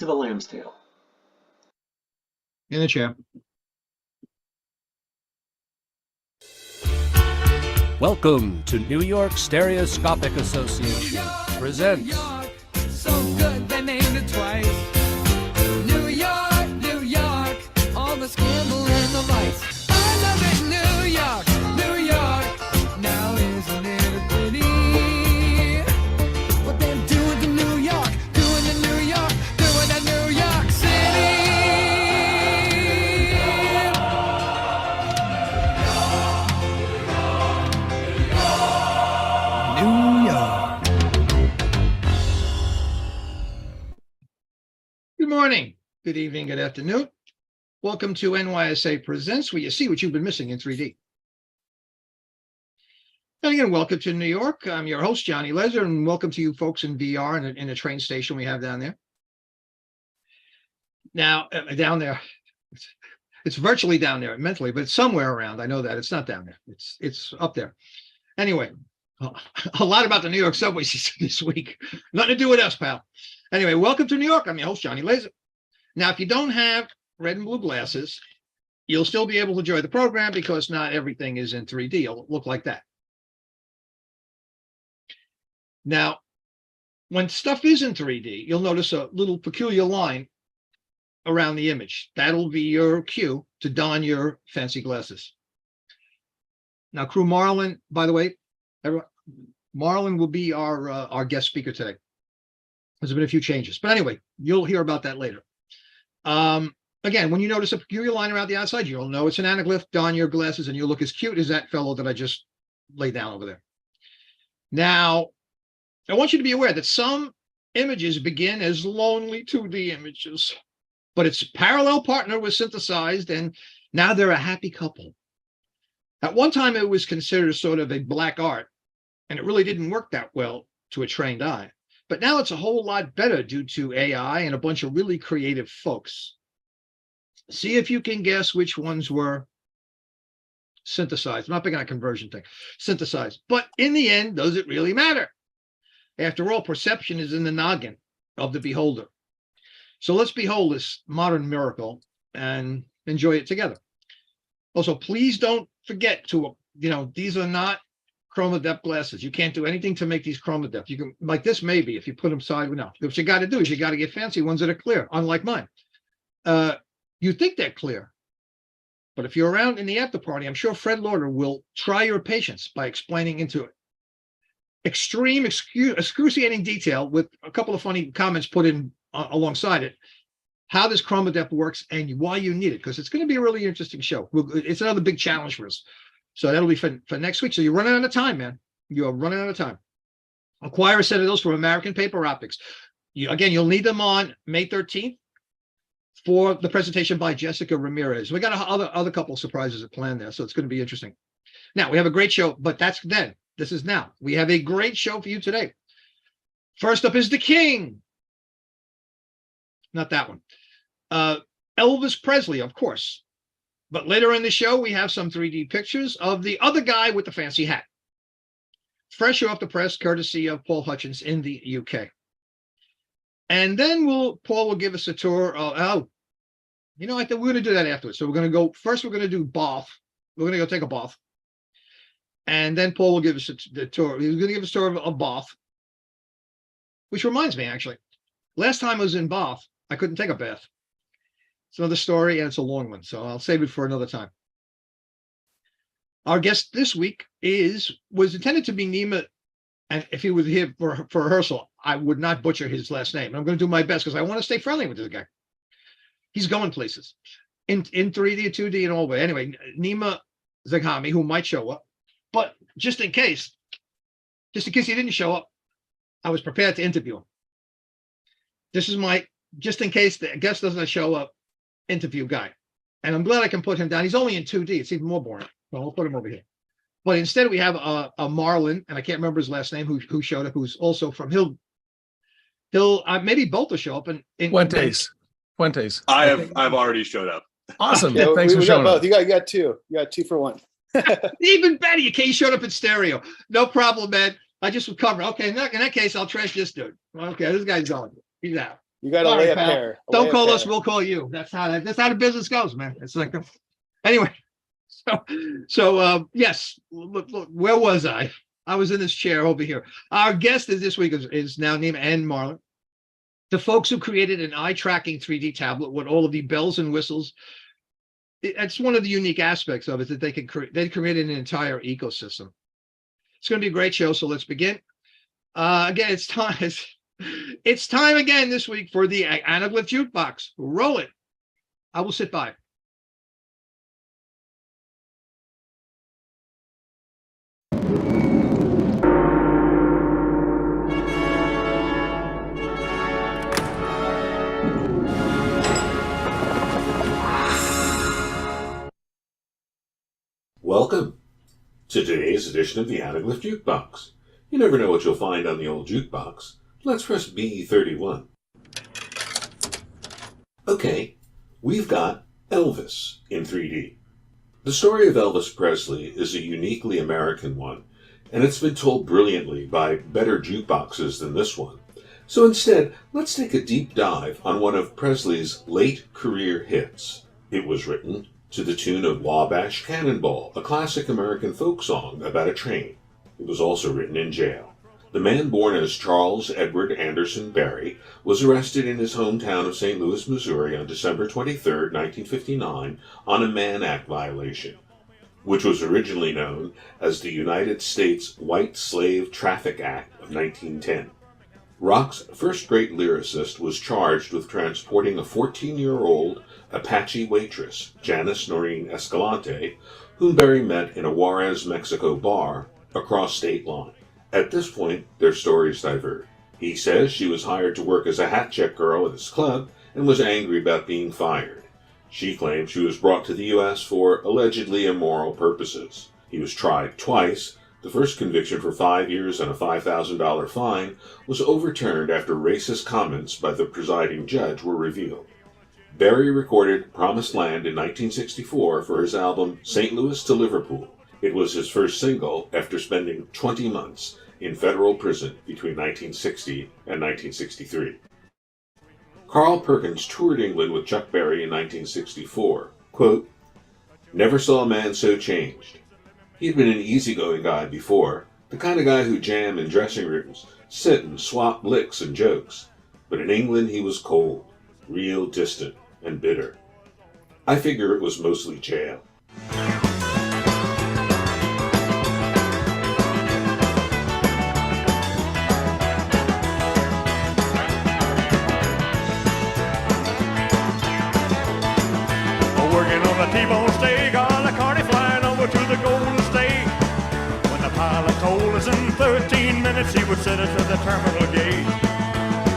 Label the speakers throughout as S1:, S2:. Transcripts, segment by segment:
S1: to the Lamb's Tail.
S2: In the chair.
S3: Welcome to New York Stereoscopic Association presents
S4: So good they named it twice. New York, New York, all the scandal and the vice. I love it, New York, New York. Now isn't it a pity? What they're doing to New York, doing to New York, doing to New York City. New York.
S2: Good morning, good evening, good afternoon. Welcome to NYSA Presents, where you see what you've been missing in 3D. And again, welcome to New York. I'm your host, Johnny Lezer, and welcome to you folks in VR in a train station we have down there. Now, down there, it's virtually down there mentally, but it's somewhere around. I know that it's not down there. It's up there. Anyway, a lot about the New York subway system this week. Nothing to do with us, pal. Anyway, welcome to New York. I'm your host, Johnny Lezer. Now, if you don't have red and blue glasses, you'll still be able to enjoy the program because not everything is in 3D. It'll look like that. Now, when stuff is in 3D, you'll notice a little peculiar line around the image. That'll be your cue to don your fancy glasses. Now, Crew Marlin, by the way, everyone, Marlin will be our guest speaker today. There's been a few changes, but anyway, you'll hear about that later. Again, when you notice a peculiar line around the outside, you'll know it's an anaglyph. Don your glasses and you'll look as cute as that fellow that I just laid down over there. Now, I want you to be aware that some images begin as lonely 2D images, but its parallel partner was synthesized and now they're a happy couple. At one time, it was considered sort of a black art, and it really didn't work that well to a trained eye. But now it's a whole lot better due to AI and a bunch of really creative folks. See if you can guess which ones were synthesized. I'm not big on a conversion thing. Synthesized. But in the end, does it really matter? After all, perception is in the noggin of the beholder. So let's behold this modern miracle and enjoy it together. Also, please don't forget to, these are not chroma depth glasses. You can't do anything to make these chroma depth. You can, like this maybe, if you put them side, no. What you got to do is you got to get fancy ones that are clear, unlike mine. You think they're clear, but if you're around in the after party, I'm sure Fred Lauder will try your patience by explaining into it. Extreme, excruciating detail with a couple of funny comments put in alongside it, how this chroma depth works and why you need it, because it's going to be a really interesting show. It's another big challenge for us. So that'll be for next week. So you're running out of time, man. You are running out of time. Acquire a set of those from American Paper Optics. You'll need them on May 13th for the presentation by Jessica Ramirez. We got other couple of surprises planned there, so it's going to be interesting. Now, we have a great show, but that's then. This is now. We have a great show for you today. First up is the King. Not that one. Elvis Presley, of course. But later in the show, we have some 3D pictures of the other guy with the fancy hat. Fresh off the press, courtesy of Paul Hutchins in the UK. And then Paul will give us a tour of, I think we're going to do that afterwards. So we're going to do Bath. We're going to go take a bath. And then Paul will give us the tour. He's going to give us a tour of Bath. Which reminds me, actually, last time I was in Bath, I couldn't take a bath. It's another story, and it's a long one, so I'll save it for another time. Our guest this week was intended to be Nima, and if he was here for rehearsal, I would not butcher his last name. I'm going to do my best because I want to stay friendly with this guy. He's going places in 3D, 2D, and all the way. Anyway, Nima Zaghami, who might show up, but just in case he didn't show up, I was prepared to interview him. This is my, just in case the guest doesn't show up, interview guy. And I'm glad I can put him down. He's only in 2D. It's even more boring. Well, we'll put him over here. But instead we have a Marlin, and I can't remember his last name, who showed up, who's also from Hill. Maybe both will show up.
S5: Fuentes.
S6: I've already showed up.
S5: Awesome.
S7: Yeah,
S5: Thanks for showing up.
S7: You got two. You got 2 for 1.
S2: Even better. You showed up in stereo. No problem, man. I just would cover. Okay, in that case, I'll trash this dude. Okay, this guy's going. He's out.
S7: You got to
S2: Sorry,
S7: lay a
S2: pal.
S7: pair.
S2: Don't call us, we'll call you. That's how the business goes, man. It's like, anyway. So yes, look, where was I? I was in this chair over here. Our guest this week is now named Ann Marlar. The folks who created an eye tracking 3D tablet with all of the bells and whistles. It's one of the unique aspects of it that they created an entire ecosystem. It's going to be a great show. So let's begin. Again, it's time. It's time again this week for the Anaglyph Jukebox. Roll it. I will sit by.
S1: Welcome to today's edition of the Anaglyph Jukebox. You never know what you'll find on the old jukebox. Let's press B31. Okay, we've got Elvis in 3D. The story of Elvis Presley is a uniquely American one, and it's been told brilliantly by better jukeboxes than this one. So instead, let's take a deep dive on one of Presley's late career hits. It was written to the tune of Wabash Cannonball, a classic American folk song about a train. It was also written in jail. The man born as Charles Edward Anderson Barry was arrested in his hometown of St. Louis, Missouri on December 23, 1959 on a Mann Act violation, which was originally known as the United States White Slave Traffic Act of 1910. Rock's first great lyricist was charged with transporting a 14-year-old Apache waitress, Janice Noreen Escalante, whom Barry met in a Juarez, Mexico bar across state line. At this point, their stories diverge. He says she was hired to work as a hat check girl at his club and was angry about being fired. She claims she was brought to the U.S. for allegedly immoral purposes. He was tried twice. The first conviction for 5 years and a $5,000 fine was overturned after racist comments by the presiding judge were revealed. Barry recorded Promised Land in 1964 for his album St. Louis to Liverpool. It was his first single after spending 20 months in federal prison between 1960 and 1963. Carl Perkins toured England with Chuck Berry in 1964. Quote, "Never saw a man so changed. He'd been an easygoing guy before, the kind of guy who jam in dressing rooms, sit and swap licks and jokes. But in England he was cold, real distant and bitter. I figure it was mostly jail."
S5: Working on the T-bone steak on the carny flying over to the Golden State. When the pilot told us in 13 minutes he would set us at the terminal gate.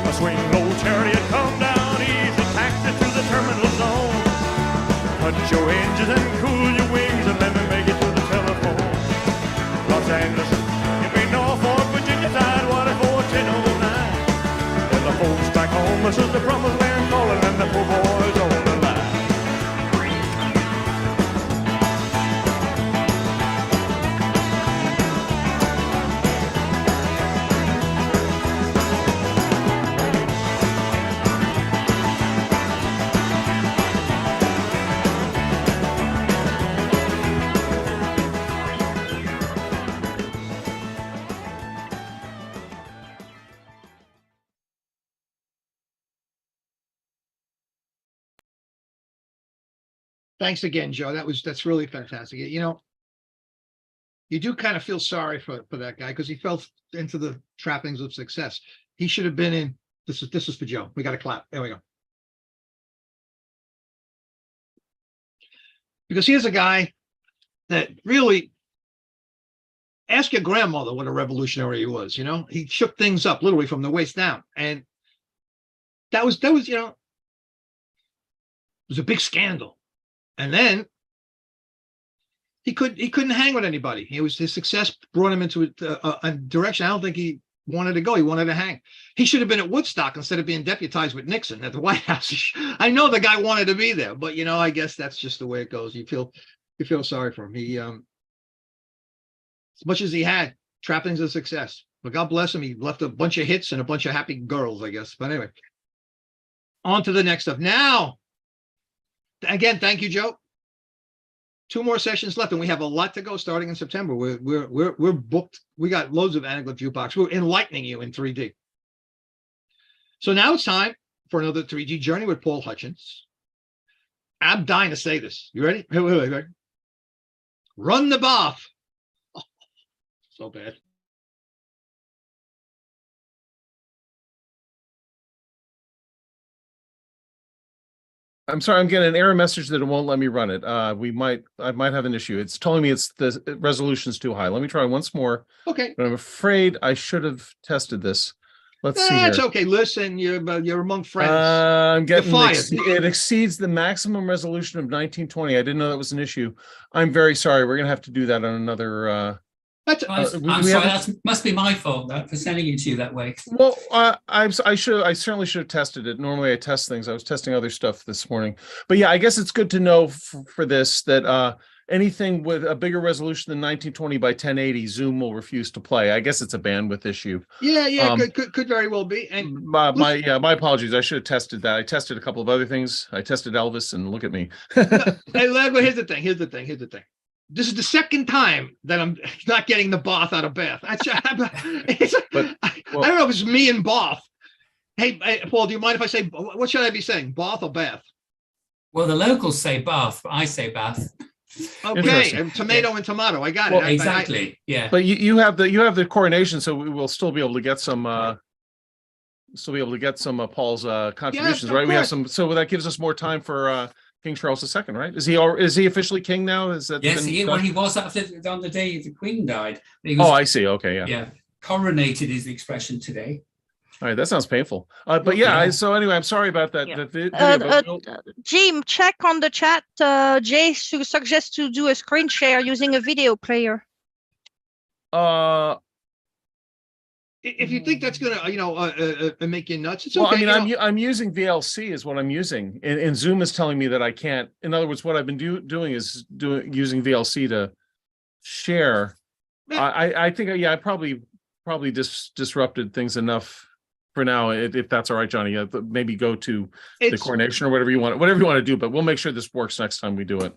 S5: A swing low chariot come down easy, taxi to the terminal zone. Punch your engines and cool your wings and let me make it to the telephone. Los Angeles, it be Norfolk, Virginia Tidewater 41009. And the folks back home, this is the promised land calling and the poor boys on the line.
S2: Thanks again, Joe. That's really fantastic. You know, you do kind of feel sorry for that guy because he fell into the trappings of success. He should have been in. This is for Joe. We got to clap. There we go. Because here's a guy that really, ask your grandmother what a revolutionary he was. You know, he shook things up literally from the waist down, and that was you know, it was a big scandal. And then he couldn't hang with anybody. His success brought him into a direction I don't think he wanted to go. He wanted to hang. He should have been at Woodstock instead of being deputized with Nixon at the White House. I know the guy wanted to be there, but you know, I guess that's just the way it goes. You feel sorry for him. He as much as he had trappings of success, but God bless him, he left a bunch of hits and a bunch of happy girls, I guess. But anyway, On to the next stuff. Now, again, thank you, Joe. 2 more sessions left, and we have a lot to go starting in September. We're booked. We got loads of Anaglyph Jukebox. We're enlightening you in 3D. So now it's time for another 3D journey with Paul Hutchins. I'm dying to say this. You ready? Wait. Run the bath. Oh, so bad.
S8: I'm sorry, I'm getting an error message that it won't let me run it. I might have an issue. It's telling me the resolution's too high. Let me try once more.
S2: Okay.
S8: But I'm afraid I should have tested this. Let's see
S2: That's
S8: here.
S2: okay. Listen, you're among friends.
S8: I'm getting
S2: fired.
S8: it exceeds the maximum resolution of 1920. I didn't know that was an issue. I'm very sorry. We're gonna have to do that on another.
S2: That's
S8: we
S9: I'm sorry,
S8: have-
S9: that must be my fault for sending it to you that way.
S8: Well, I certainly should have tested it. Normally I test things. I was testing other stuff this morning, but yeah, I guess it's good to know for this that anything with a bigger resolution than 1920 by 1080, Zoom will refuse to play. I guess it's a bandwidth issue.
S2: yeah, could very well be. And
S8: My apologies. I should have tested that. I tested a couple of other things. I tested Elvis, and look at me.
S2: hey, Lego, here's the thing. This is the second time that I'm not getting the bath out of Bath. I don't know if it's me and Bath. Hey, Paul, do you mind if I say, what should I be saying? Bath or Bath?
S9: Well, the locals say Bath, but I say Bath.
S2: Okay,
S8: Interesting.
S2: and tomato and tomato. I got
S8: Well,
S2: it.
S9: Exactly. Yeah.
S8: But you have the coronation, so we will still be able to get some. Paul's contributions,
S2: of
S8: right? We have
S2: course.
S8: some, so that gives us more time for King Charles II, right? Is he officially king now? Is that
S9: Yes,
S8: been
S9: well,
S8: done?
S9: he was on the day the Queen died. He was,
S8: Oh, I see. Okay, yeah.
S9: yeah, coronated is the expression today.
S8: All right, that sounds painful. But yeah, so anyway, I'm sorry about that.
S10: Yeah.
S8: That video, but we'll-
S10: Jim, check on the chat. Jay suggests to do a screen share using a video player.
S2: If you think that's gonna, make you nuts, it's
S8: well,
S2: okay.
S8: I mean, I'm using VLC is what I'm using, and Zoom is telling me that I can't. In other words, what I've been doing is using VLC to share. I think I probably disrupted things enough for now. If that's all right, Johnny, maybe go to the coronation or whatever you want to do. But we'll make sure this works next time we do it.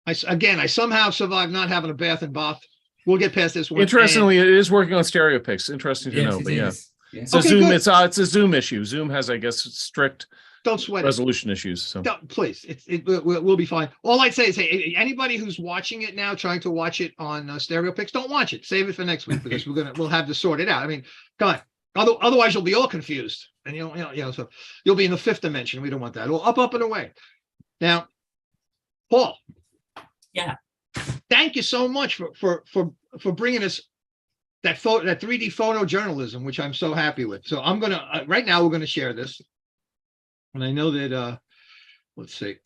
S2: I somehow survived not having a bath in Bath. We'll get past this one.
S8: Interestingly, it is working on stereo picks. Interesting to
S9: Yes,
S8: know,
S9: it
S8: but yeah.
S9: is. Yes.
S8: It's a
S2: Okay,
S8: Zoom.
S2: good.
S8: It's a Zoom issue. Zoom has, I guess, strict
S2: Don't sweat it.
S8: resolution issues. So
S2: Please, we'll be fine. All I'd say is, hey, anybody who's watching it now, trying to watch it on stereo picks, don't watch it. Save it for next week because we'll have to sort it out. I mean, come on. Otherwise, you'll be all confused, and so you'll be in the 5th dimension. We don't want that. Well, up and away. Now, Paul.
S9: Yeah.
S2: Thank you so much for bringing us that 3D photojournalism, which I'm so happy with. So I'm gonna right now we're gonna share this, and I know that let's see.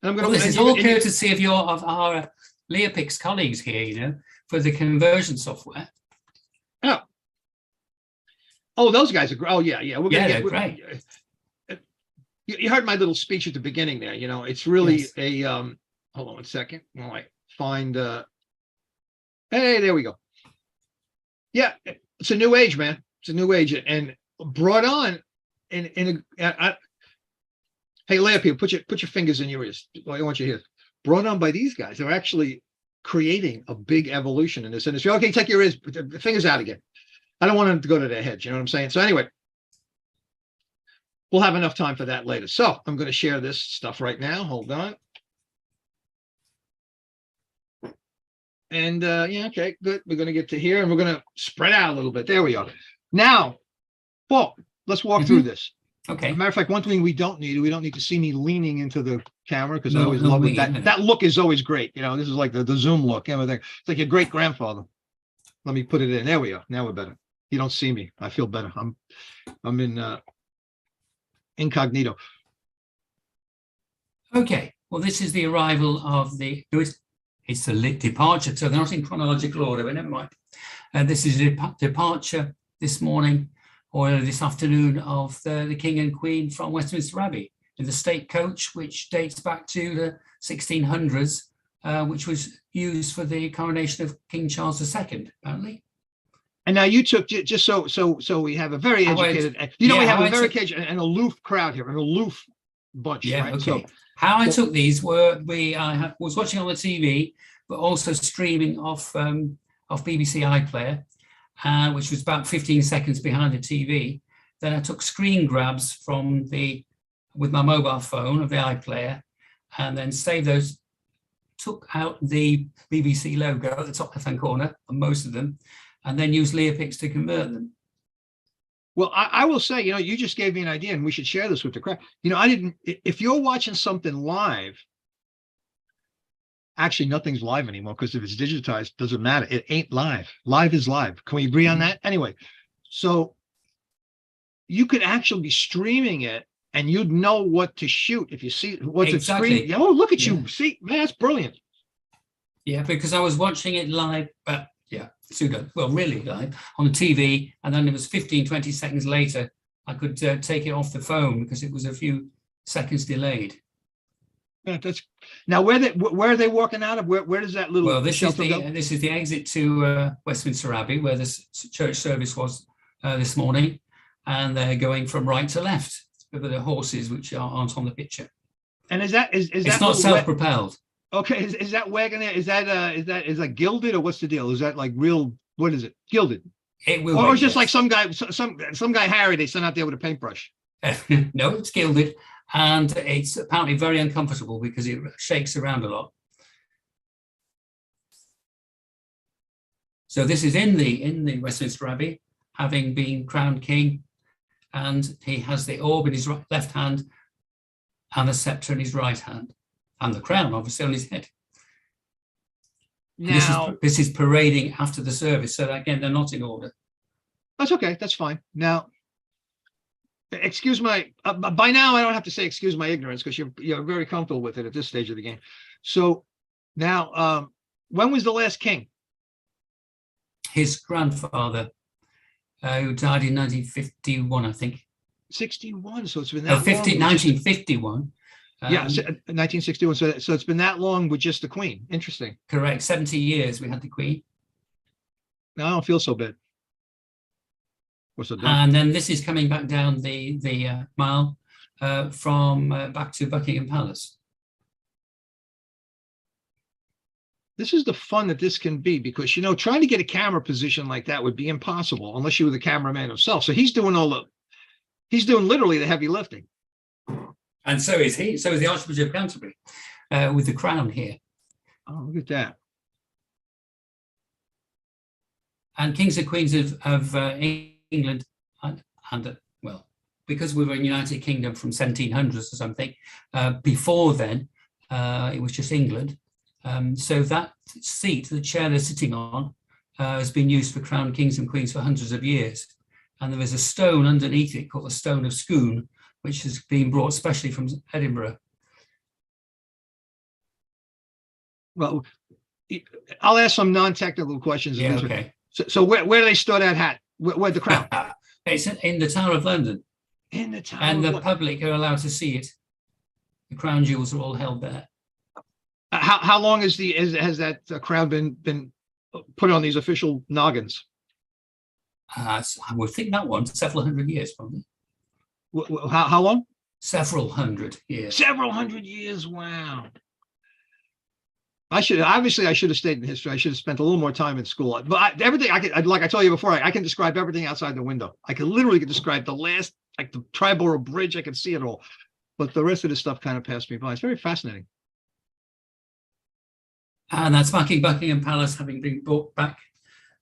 S2: And I'm gonna.
S9: Well, this is all courtesy of our Leopix colleagues here, for the conversion software.
S2: Oh, those guys are great. Oh yeah. We're gonna
S9: they're great.
S2: You heard my little speech at the beginning there. It's really
S9: Yes.
S2: a hold on one second while I find hey, there we go. Yeah, it's a new age, man. It's a new age, and brought on hey, Leopold, put your fingers in your ears. I want you to hear. Brought on by these guys. They're actually creating a big evolution in this industry. Okay, take your ears, the fingers out again. I don't want them to go to their heads. You know what I'm saying? So anyway, we'll have enough time for that later. So I'm going to share this stuff right now. Hold on. And okay, good. We're going to get to here, and we're going to spread out a little bit. There we are. Now, Paul, let's walk through this.
S9: Okay.
S2: As a matter of fact, one thing we don't need to see me leaning into the camera, because I
S9: No,
S2: always
S9: no
S2: love
S9: way,
S2: it. That
S9: no.
S2: that look is always great. This is like the Zoom look. Everything. It's like your great grandfather. Let me put it in. There we are. Now we're better. You don't see me. I feel better. I'm in incognito.
S9: Okay. Well, this is the arrival of it's the departure. So they're not in chronological order, but never mind. This is a departure this morning or this afternoon of the King and Queen from Westminster Abbey in the state coach, which dates back to the 1600s, which was used for the coronation of King Charles II, apparently.
S2: And now you took just so we have a very
S9: How I-
S2: educated, we
S9: yeah,
S2: have
S9: how
S2: a
S9: I
S2: very
S9: took-
S2: educated, an aloof crowd here, an aloof bunch,
S9: Yeah,
S2: right?
S9: okay.
S2: So,
S9: How I
S2: so-
S9: took these were was watching on the TV, but also streaming off BBC iPlayer, which was about 15 seconds behind the TV. Then I took screen grabs from with my mobile phone of the iPlayer, and then saved those. Took out the BBC logo at the top left-hand corner on most of them, and then used Leopix to convert them.
S2: well, I will say, you just gave me an idea, and we should share this with the crowd. If you're watching something live, actually nothing's live anymore, because if it's digitized, it doesn't matter. It ain't live. Live is live. Can we agree on that? Anyway, so you could actually be streaming it, and you'd know what to shoot if you see what's
S9: Exactly.
S2: it screen. Oh, look at
S9: Yeah.
S2: you. See, man, that's brilliant.
S9: Yeah, because I was watching it live, really live on the TV. And then it was 15, 20 seconds later, I could take it off the phone because it was a few seconds delayed.
S2: Yeah, that's now where are they walking out of? Where does that little
S9: Well, this is
S2: shelter go?
S9: this is the exit to Westminster Abbey, where the church service was this morning. And they're going from right to left with the horses, which aren't on the picture.
S2: And is that
S9: It's
S2: that
S9: not
S2: little
S9: self-propelled.
S2: okay? Is that wagon there? Is that gilded, or what's the deal? Is that like real? What is it? Gilded?
S9: It will
S2: Or
S9: be,
S2: it's just like
S9: yes.
S2: some guy Harry they sent out there with a paintbrush.
S9: No, it's gilded, and it's apparently very uncomfortable because it shakes around a lot. So this is in the Westminster Abbey, having been crowned king, and he has the orb in his left hand, and the scepter in his right hand, and the crown obviously on his head.
S2: Now
S9: This is parading after the service, so again they're not in order.
S2: that's okay. That's fine. Now, excuse my. By now, I don't have to say excuse my ignorance, because you're very comfortable with it at this stage of the game. So now, when was the last king?
S9: His grandfather, who died in 1951, I think.
S2: 61. So it's been that
S9: No,
S2: long.
S9: 1951.
S2: Yeah, 1961. So it's been that long with just the Queen. Interesting.
S9: Correct. 70 years we had the Queen.
S2: No, I don't feel so bad. What's it done?
S9: And then this is coming back down the mile from back to Buckingham Palace.
S2: This is the fun that this can be, because trying to get a camera position like that would be impossible unless you were the cameraman himself. So he's doing literally the heavy lifting.
S9: And so is he. So is the Archbishop of Canterbury with the crown here.
S2: Oh, look at that.
S9: And kings and queens of England and well, because we were in United Kingdom from 1700s or something, before then it was just England. So that seat, the chair they're sitting on, has been used for crowned kings and queens for hundreds of years. And there is a stone underneath it called the Stone of Scone, which has been brought specially from Edinburgh.
S2: Well, I'll ask some non-technical questions.
S9: Yeah, okay.
S2: So where do they store that hat? Where's the crown?
S9: It's in the Tower of London,
S2: In the town.
S9: and
S2: of
S9: the
S2: Lon-
S9: public are allowed to see it. The crown jewels are all held there.
S2: How long has that crown been put on these official noggins?
S9: So I would think that one, several hundred years, probably.
S2: How long?
S9: Several hundred years.
S2: Several hundred years. Wow. I should have stayed in history. I should have spent a little more time in school. But everything like I told you before, I can describe everything outside the window. I can literally describe the last, like the Triborough Bridge. I can see it all, but the rest of the stuff kind of passed me by. It's very fascinating.
S9: And that's Buckingham Palace having been brought back.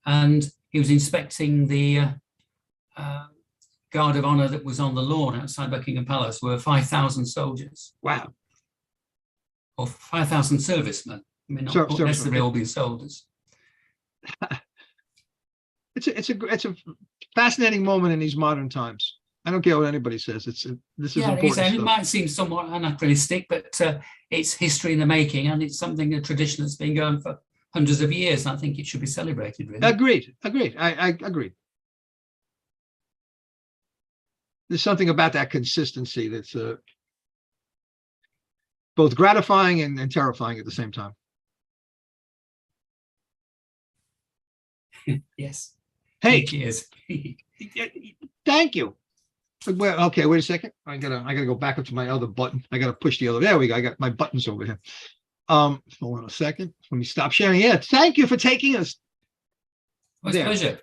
S9: And he was inspecting the guard of honor that was on the lawn outside Buckingham Palace, were 5,000 soldiers.
S2: Wow.
S9: Or 5,000 servicemen. I mean, not
S2: Servicemen.
S9: necessarily all being soldiers.
S2: It's a fascinating moment in these modern times. I don't care what anybody says. This is important
S9: It
S2: stuff.
S9: might seem somewhat anachronistic, but it's history in the making, and it's something, a tradition that's been going for hundreds of years. And I think it should be celebrated, really.
S2: Agreed. I agree. There's something about that consistency that's both gratifying and terrifying at the same time.
S9: Yes.
S2: Hey,
S9: Cheers.
S2: thank you. Okay, wait a second. I gotta go back up to my other button. I gotta push the other. There we go. I got my buttons over here. Hold on a second. Let me stop sharing. Yeah, thank you for taking us.
S9: My
S2: There.
S9: pleasure.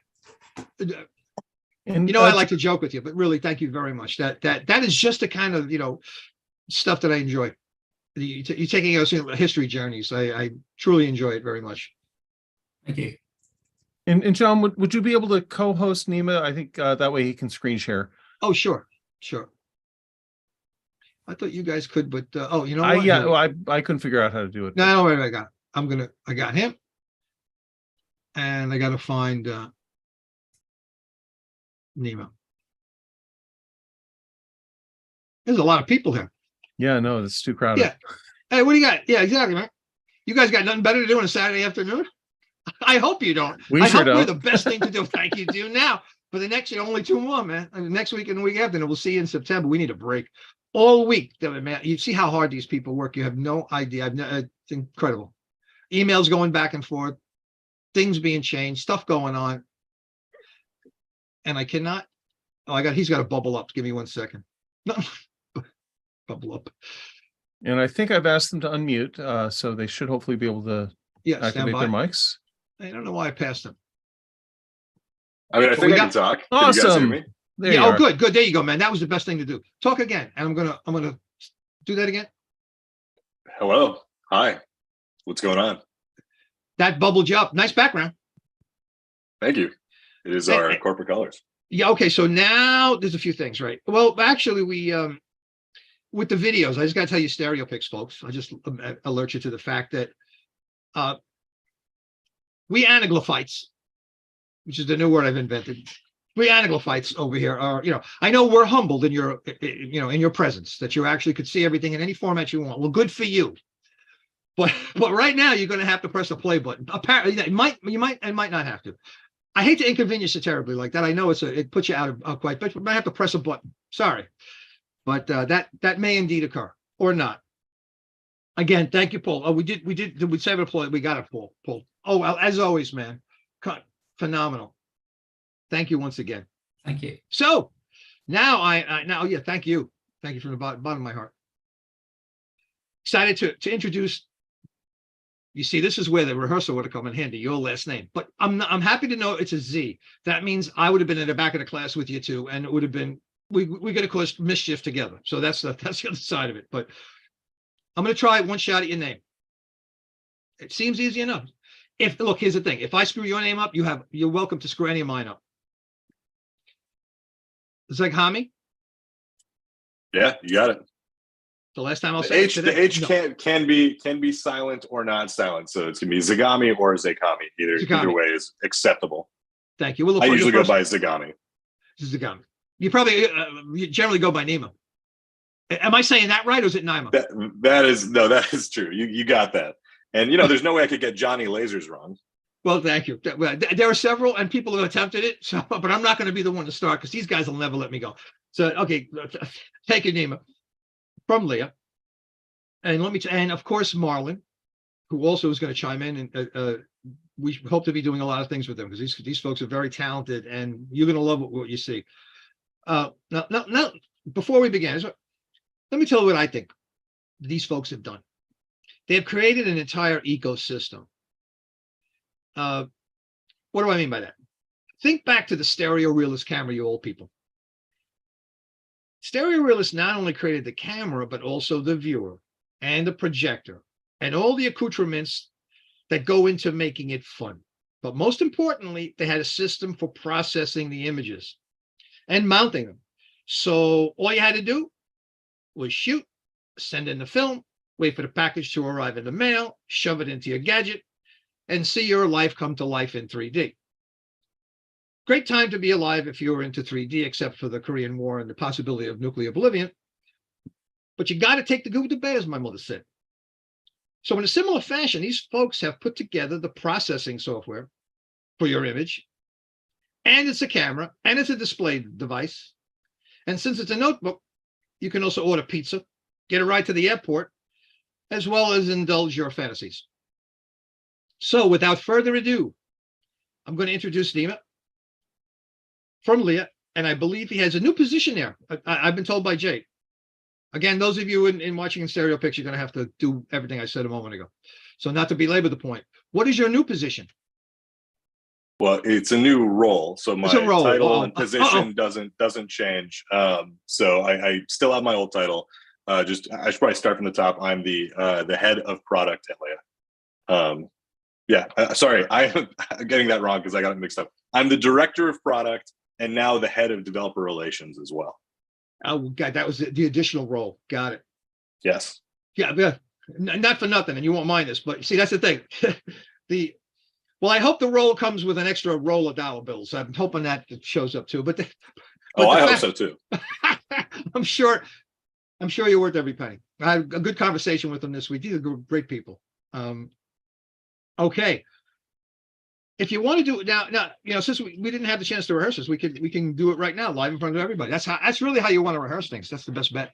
S8: And
S2: You know, I like to joke with you, but really, thank you very much. That is just the kind of stuff that I enjoy. You taking us in history journeys. I truly enjoy it very much.
S9: Thank you.
S8: and John, would you be able to co-host Nima? I think that way he can screen share.
S2: Oh, sure. I thought you guys could, but you know what?
S8: Yeah, well, I couldn't figure out how to do it.
S2: No, don't worry. I got him, and I got to find Nemo. There's a lot of people here.
S8: Yeah, no, it's too crowded.
S2: Yeah. Hey, what do you got? Yeah, exactly, man. You guys got nothing better to do on a Saturday afternoon? I hope you don't.
S8: We
S2: I
S8: sure
S2: hope we're
S8: don't.
S2: the best thing to do. Thank you. Do now for the next only 2 more, man. And next week and the week after, and we'll see you in September. We need a break all week, man. You see how hard these people work. You have no idea. It's incredible. Emails going back and forth, things being changed, stuff going on, and I cannot. Oh, he's got to bubble up. Give me 1 second. No, bubble up.
S8: And I think I've asked them to unmute, so they should hopefully be able to
S2: Yeah, stand
S8: activate
S2: by.
S8: their mics.
S2: I don't know why I passed him.
S6: I mean, I
S2: So
S6: think
S2: we
S6: I can
S2: got-
S6: talk. Can you guys hear
S8: Awesome.
S6: me?
S8: There
S2: Yeah,
S8: you
S2: oh,
S8: are.
S2: good. There you go, man. That was the best thing to do. Talk again, and I'm gonna do that again.
S6: Hello. Hi. What's going on?
S2: That bubbled you up. Nice background.
S6: Thank you. It is
S2: Hey,
S6: our
S2: hey.
S6: corporate colors.
S2: Yeah. Okay. So now there's a few things, right? Well, actually, we with the videos, I just got to tell you, stereo picks, folks. I just alert you to the fact that we anaglyphites, which is the new word I've invented. We anaglyphites over here are, I know we're humbled in your, in your presence, that you actually could see everything in any format you want. Well, good for you. But right now you're going to have to press a play button. Apparently, you might not have to. I hate to inconvenience you terribly like that. I know it puts you out of quite, but you might have to press a button. Sorry, but that may indeed occur or not. Again, thank you, Paul. Oh, did we save a play? We got it, Paul. Oh, well, as always, man, phenomenal. Thank you once again.
S9: Thank you.
S2: So now yeah, thank you from the bottom of my heart. Excited to introduce. You see, this is where the rehearsal would have come in handy. Your last name, but I'm happy to know it's a Z. That means I would have been in the back of the class with you too, and it would have been we're going to cause mischief together. So that's the other side of it. But I'm going to try one shot at your name. It seems easy enough. Look, here's the thing: if I screw your name up, you're welcome to screw any of mine up. It's like Hami.
S6: Yeah, you got it.
S2: The last time I'll
S6: The
S2: say
S6: H,
S2: it
S6: the
S2: today.
S6: H
S2: No.
S6: can be silent or not silent. So it's gonna be Zagami or Zakami. Either
S2: Zagami.
S6: way is acceptable.
S2: Thank you. We'll
S6: I
S2: look
S6: usually
S2: for
S6: go by Zagami.
S2: Zagami. You probably you generally go by Nima. Am I saying that right, or is it Nima?
S6: That is true. You got that. And there's no way I could get Johnny Lasers wrong.
S2: Well, thank you. There are several, and people have attempted it. So, but I'm not going to be the one to start because these guys will never let me go. So, okay, take it, Nima, from Leah, and and of course Marlon, who also is going to chime in, and we hope to be doing a lot of things with them because these folks are very talented, and you're going to love what you see. Now, before we begin, let me tell you what I think these folks have done. They have created an entire ecosystem. What do I mean by that? Think back to the stereo realist camera, you old people. Stereo realist not only created the camera, but also the viewer and the projector and all the accoutrements that go into making it fun. But most importantly, they had a system for processing the images and mounting them. So all you had to do was shoot, send in the film, wait for the package to arrive in the mail, shove it into your gadget, and see your life come to life in 3D. Great time to be alive if you're into 3D, except for the Korean War and the possibility of nuclear oblivion. But you got to take the good with the bad, as my mother said. So in a similar fashion, these folks have put together the processing software for your image, and it's a camera, and it's a display device. And since it's a notebook, you can also order pizza, get a ride to the airport, as well as indulge your fantasies. So without further ado, I'm going to introduce Nima. from Leah, and I believe he has a new position there. I've been told by Jay. Again, those of you in watching in stereo picture, you're going to have to do everything I said a moment ago. So not to belabor the point, what is your new position?
S6: Well, it's a new role, so my
S2: It's a role.
S6: title
S2: Uh-oh.
S6: and position doesn't change. So I still have my old title. I should probably start from the top. I'm the head of product at Leia. Sorry, I'm getting that wrong because I got it mixed up. I'm the director of product and now the head of developer relations as well.
S2: Oh, God, that was the additional role. Got it.
S6: Yes.
S2: Yeah. Not for nothing, and you won't mind this, but see, that's the thing. Well, I hope the role comes with an extra roll of dollar bills. I'm hoping that it shows up too. But
S6: I hope so too.
S2: I'm sure you're worth every penny. I had a good conversation with them this week. These are great people. Okay. If you want to do it now, since we didn't have the chance to rehearse this, we can do it right now, live in front of everybody. That's really how you want to rehearse things. That's the best bet.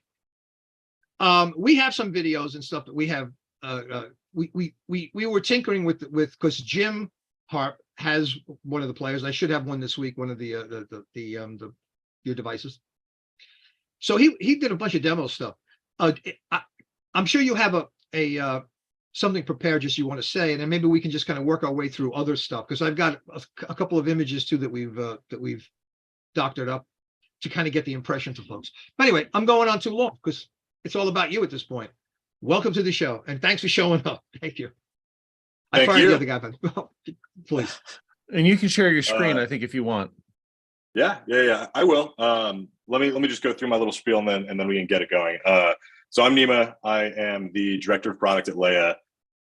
S2: We have some videos and stuff that we have. We were tinkering with because Jim Harp has one of the players. I should have one this week. One of your devices. So he did a bunch of demo stuff. I'm sure you have a something prepared just you want to say, and then maybe we can just kind of work our way through other stuff, because I've got a couple of images too that we've doctored up to kind of get the impression to folks. But anyway, I'm going on too long because it's all about you at this point. Welcome to the show, and thanks for showing up. Thank you. I fired the other guy, but please.
S8: And you can share your screen, I think, if you want.
S6: Yeah, I will. Let me just go through my little spiel and then we can get it going. So I'm Nima. I am the director of product at Leia.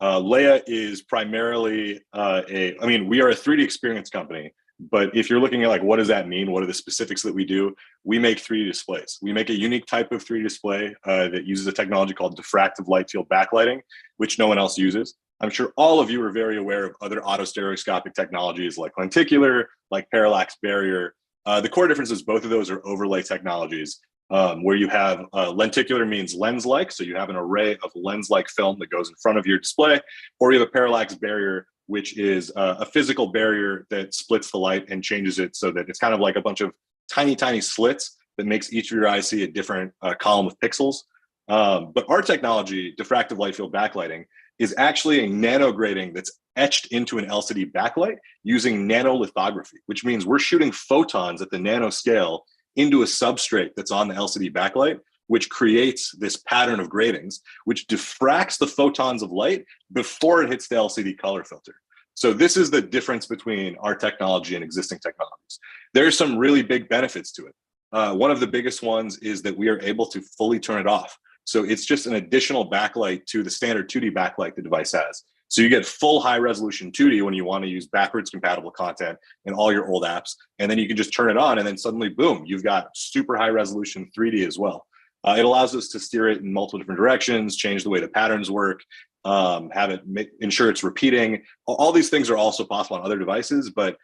S6: Leia is primarily we are a 3D experience company, but if you're looking at like, what does that mean? What are the specifics that we do? We make 3D displays. We make a unique type of 3D display that uses a technology called diffractive light field backlighting, which no one else uses. I'm sure all of you are very aware of other autostereoscopic technologies like lenticular, like parallax barrier. The core difference is both of those are overlay technologies, where you have lenticular means lens-like, so you have an array of lens-like film that goes in front of your display, or you have a parallax barrier, which is a physical barrier that splits the light and changes it so that it's kind of like a bunch of tiny slits that makes each of your eyes see a different column of pixels. But our technology, diffractive light field backlighting, is actually a nanograding that's etched into an LCD backlight using nanolithography, which means we're shooting photons at the nanoscale into a substrate that's on the LCD backlight, which creates this pattern of gratings, which diffracts the photons of light before it hits the LCD color filter. So this is the difference between our technology and existing technologies. There's some really big benefits to it. One of the biggest ones is that we are able to fully turn it off. So it's just an additional backlight to the standard 2D backlight the device has. So you get full high resolution 2D when you want to use backwards compatible content in all your old apps. And then you can just turn it on and then suddenly, boom, you've got super high resolution 3D as well. It allows us to steer it in multiple different directions, change the way the patterns work, have it ensure it's repeating. All these things are also possible on other devices, but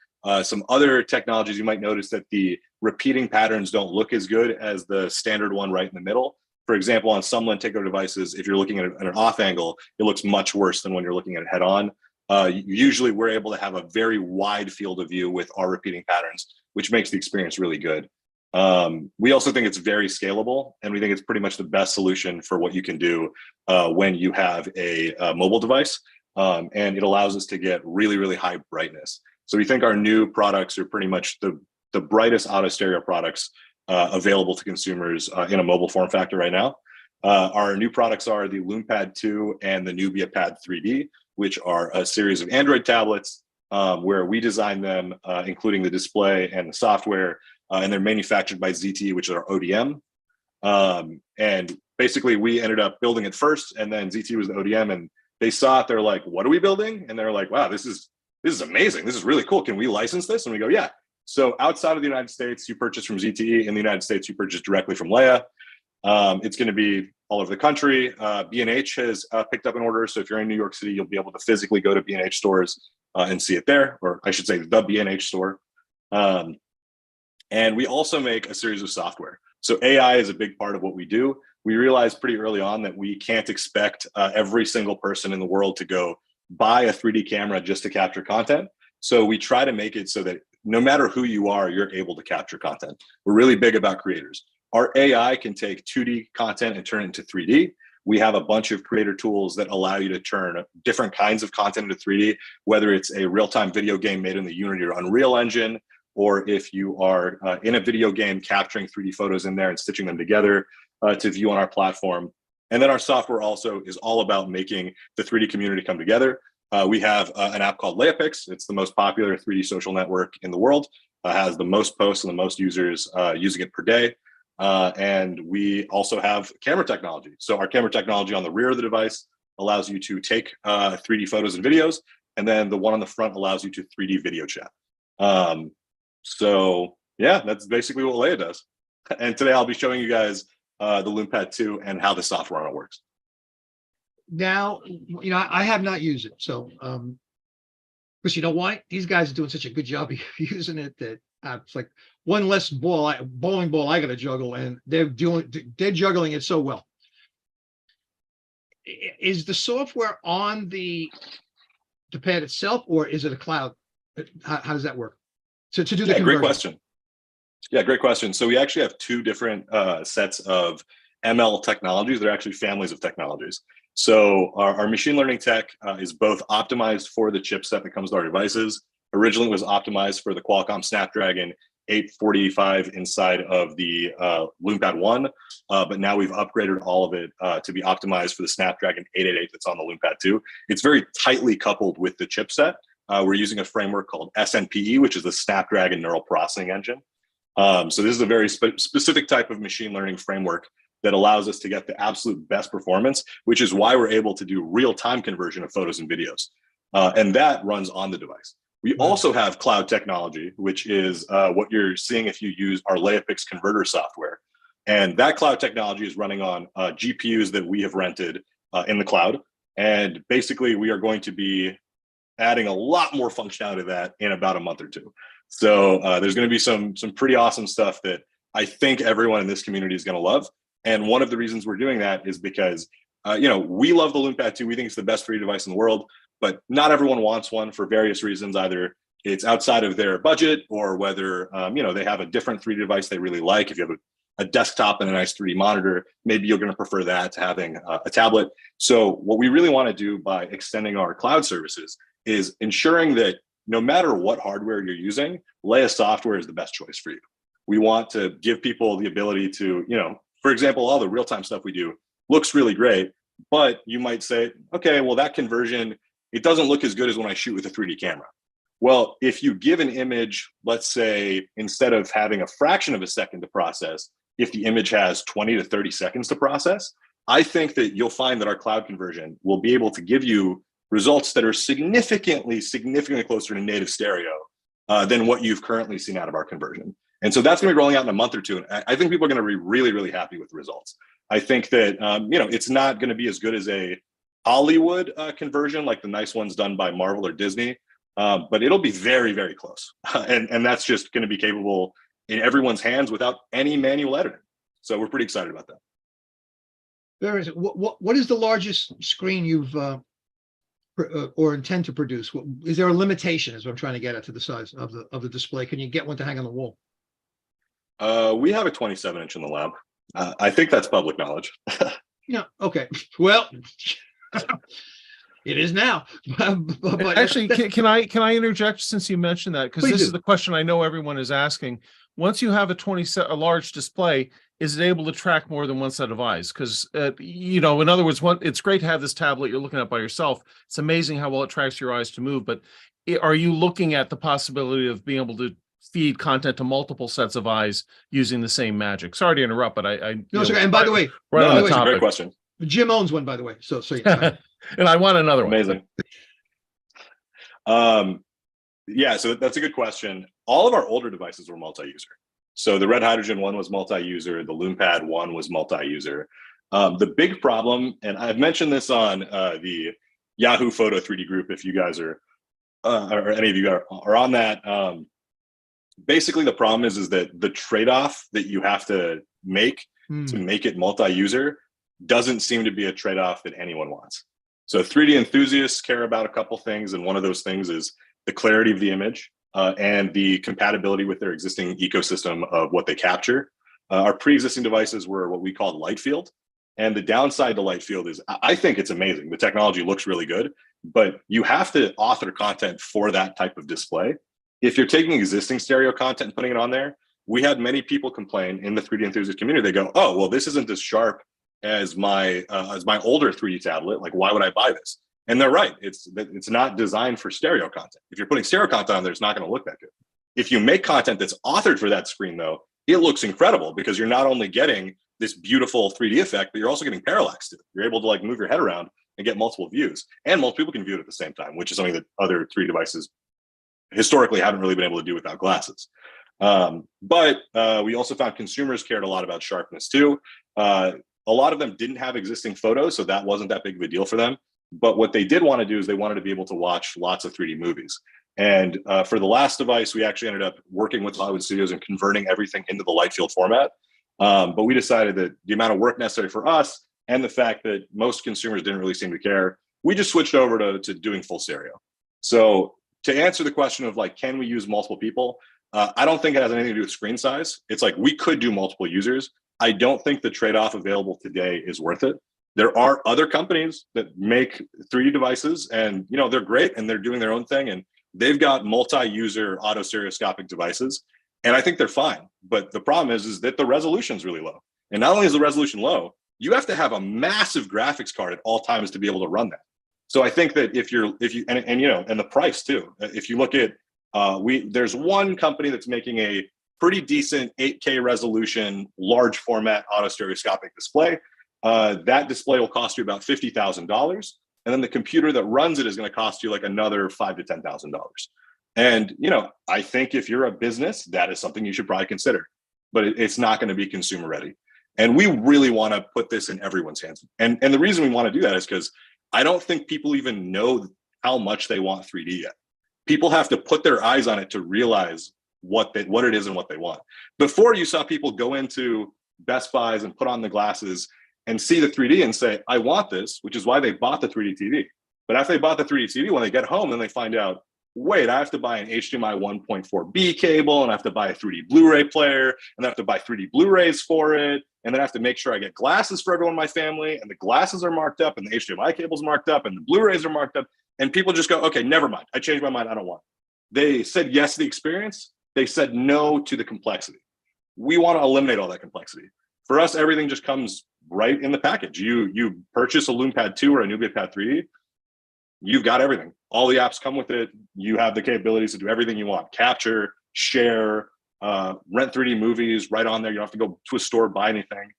S6: some other technologies, you might notice that the repeating patterns don't look as good as the standard one right in the middle. For example, on some lenticular devices, if you're looking at an off angle, it looks much worse than when you're looking at it head on. Usually we're able to have a very wide field of view with our repeating patterns, which makes the experience really good. We also think it's very scalable, and we think it's pretty much the best solution for what you can do when you have a mobile device, and it allows us to get really, really high brightness. So we think our new products are pretty much the brightest auto stereo products available to consumers in a mobile form factor right now. Our new products are the LoomPad 2 and the Nubia Pad 3D, which are a series of Android tablets where we design them, including the display and the software, and they're manufactured by ZTE, which is our ODM. And basically, we ended up building it first, and then ZTE was the ODM, and they saw it. They're like, "What are we building?" And they're like, "Wow, this is amazing. This is really cool. Can we license this?" And we go, "Yeah." So outside of the United States, you purchase from ZTE. In the United States, you purchase directly from Leia. It's going to be all over the country. B&H has picked up an order. So if you're in New York City, you'll be able to physically go to B&H stores and see it there, or I should say the B&H store. And we also make a series of software. So AI is a big part of what we do. We realized pretty early on that we can't expect every single person in the world to go buy a 3D camera just to capture content. So we try to make it so that no matter who you are, you're able to capture content. We're really big about creators. Our AI can take 2D content and turn it into 3D. We have a bunch of creator tools that allow you to turn different kinds of content into 3D, whether it's a real-time video game made in the Unity or Unreal Engine, or if you are in a video game capturing 3D photos in there and stitching them together to view on our platform. And then our software also is all about making the 3D community come together. We have an app called LeiaPix. It's the most popular 3D social network in the world, has the most posts and the most users using it per day. And we also have camera technology. So our camera technology on the rear of the device allows you to take 3D photos and videos, and then the one on the front allows you to 3D video chat. So yeah, that's basically what Leia does. And today I'll be showing you guys the LoomPad 2 and how the software on it works.
S2: Now, I have not used it. So, because you know why? These guys are doing such a good job of using it that it's like one less bowling ball I got to juggle, and they're juggling it so well. Is the software on the pad itself, or is it a cloud? How does that work? To do the conversion?
S6: Great question. Yeah, great question. So we actually have two different sets of ML technologies. They're actually families of technologies. So our machine learning tech is both optimized for the chipset that comes with our devices. Originally, it was optimized for the Qualcomm Snapdragon 845 inside of the LoomPad 1, but now we've upgraded all of it to be optimized for the Snapdragon 888 that's on the LoomPad 2. It's very tightly coupled with the chipset. We're using a framework called SNPE, which is the Snapdragon Neural Processing Engine. So this is a very specific type of machine learning framework that allows us to get the absolute best performance, which is why we're able to do real-time conversion of photos and videos. And that runs on the device. We also have cloud technology, which is what you're seeing if you use our LeiaPix converter software. And that cloud technology is running on GPUs that we have rented in the cloud. And basically, we are going to be adding a lot more functionality to that in about a month or two. So there's going to be some pretty awesome stuff that I think everyone in this community is going to love. And one of the reasons we're doing that is because, we love the LoomPad 2. We think it's the best 3D device in the world, but not everyone wants one for various reasons. Either it's outside of their budget, or whether, they have a different 3D device they really like. If you have a desktop and a nice 3D monitor, maybe you're going to prefer that to having a tablet. So what we really want to do by extending our cloud services is ensuring that no matter what hardware you're using, Leia software is the best choice for you. We want to give people the ability to, for example, all the real-time stuff we do looks really great, but you might say, okay, well, that conversion, it doesn't look as good as when I shoot with a 3D camera. Well, if you give an image, let's say, instead of having a fraction of a second to process, if the image has 20 to 30 seconds to process, I think that you'll find that our cloud conversion will be able to give you results that are significantly closer to native stereo than what you've currently seen out of our conversion. And so that's going to be rolling out in a month or two. And I think people are going to be really, really happy with the results. I think that, it's not going to be as good as a Hollywood conversion, like the nice ones done by Marvel or Disney, but it'll be very, very close. And that's just going to be capable in everyone's hands without any manual editing. So we're pretty excited about that.
S2: There is. What is the largest screen you've or intend to produce? Is there a limitation, is what I'm trying to get at, to the size of the display? Can you get one to hang on the wall?
S6: We have a 27-inch in the lab. I think that's public knowledge.
S2: Okay. Well, it is now. But
S8: Actually, can I interject, since you mentioned that? Because this is the question I know everyone is asking. Once you have a large display, is it able to track more than one set of eyes? Because, in other words, it's great to have this tablet you're looking at by yourself. It's amazing how well it tracks your eyes to move. But are you looking at the possibility of being able to feed content to multiple sets of eyes using the same magic? Sorry to interrupt, but
S2: No, it's okay. And by the way,
S6: that's a great question.
S2: Jim owns one, by the way. So yeah.
S8: And I want another one.
S6: Amazing. Yeah, so that's a good question. All of our older devices were multi-user. So the Red Hydrogen 1 was multi-user. The LoomPad 1 was multi-user. The big problem, and I've mentioned this on the Yahoo Photo 3D group, if you guys are, or any of you are on that, basically the problem is that the trade-off that you have to make to make it multi-user doesn't seem to be a trade-off that anyone wants. So 3D enthusiasts care about a couple things, and one of those things is the clarity of the image. and the compatibility with their existing ecosystem of what they capture. Our pre-existing devices were what we called light field. And the downside to light field is I think it's amazing. The technology looks really good, but you have to author content for that type of display. If you're taking existing stereo content and putting it on there, we had many people complain in the 3D enthusiast community. They go, oh, well, this isn't as sharp as my older 3D tablet. Like, why would I buy this? And they're right. It's not designed for stereo content. If you're putting stereo content on there, it's not going to look that good. If you make content that's authored for that screen, though, it looks incredible because you're not only getting this beautiful 3D effect, but you're also getting parallax to it. You're able to like move your head around and get multiple views, and most people can view it at the same time, which is something that other 3D devices historically haven't really been able to do without glasses. But we also found consumers cared a lot about sharpness too. A lot of them didn't have existing photos, so that wasn't that big of a deal for them. But what they did want to do is they wanted to be able to watch lots of 3D movies. And for the last device, we actually ended up working with Hollywood Studios and converting everything into the light field format. But we decided that the amount of work necessary for us and the fact that most consumers didn't really seem to care, we just switched over to doing full stereo. So to answer the question of like, can we use multiple people? I don't think it has anything to do with screen size. It's like we could do multiple users. I don't think the trade-off available today is worth it. There are other companies that make 3D devices and, you know, they're great and they're doing their own thing and they've got multi-user auto-stereoscopic devices. And I think they're fine. But the problem is that the resolution is really low. And not only is the resolution low, you have to have a massive graphics card at all times to be able to run that. So I think that if you and the price too, if you look at, there's one company that's making a pretty decent 8K resolution, large format auto-stereoscopic display. That display will cost you about $50,000. And then the computer that runs it is going to cost you like another $5,000 to $10,000. And, you know, I think if you're a business, that is something you should probably consider, but it's not going to be consumer ready. And we really want to put this in everyone's hands. And the reason we want to do that is because I don't think people even know how much they want 3D yet. People have to put their eyes on it to realize what it is and what they want. Before, you saw people go into Best Buys and put on the glasses and see the 3D and say, I want this, which is why they bought the 3D TV. But after they bought the 3D TV, when they get home, then they find out, wait, I have to buy an HDMI 1.4B cable, and I have to buy a 3D Blu-ray player, and I have to buy 3D Blu-rays for it, and then I have to make sure I get glasses for everyone in my family, and the glasses are marked up, and the HDMI cable's marked up, and the Blu-rays are marked up, and people just go, okay, never mind. I changed my mind. I don't want it. They said yes to the experience. They said no to the complexity. We want to eliminate all that complexity. For us, everything just comes right in the package. You purchase a LumePad 2 or a NuviaPad 3D, you've got everything. All the apps come with it. You have the capabilities to do everything you want. Capture, share, rent 3D movies right on there. You don't have to go to a store, buy anything.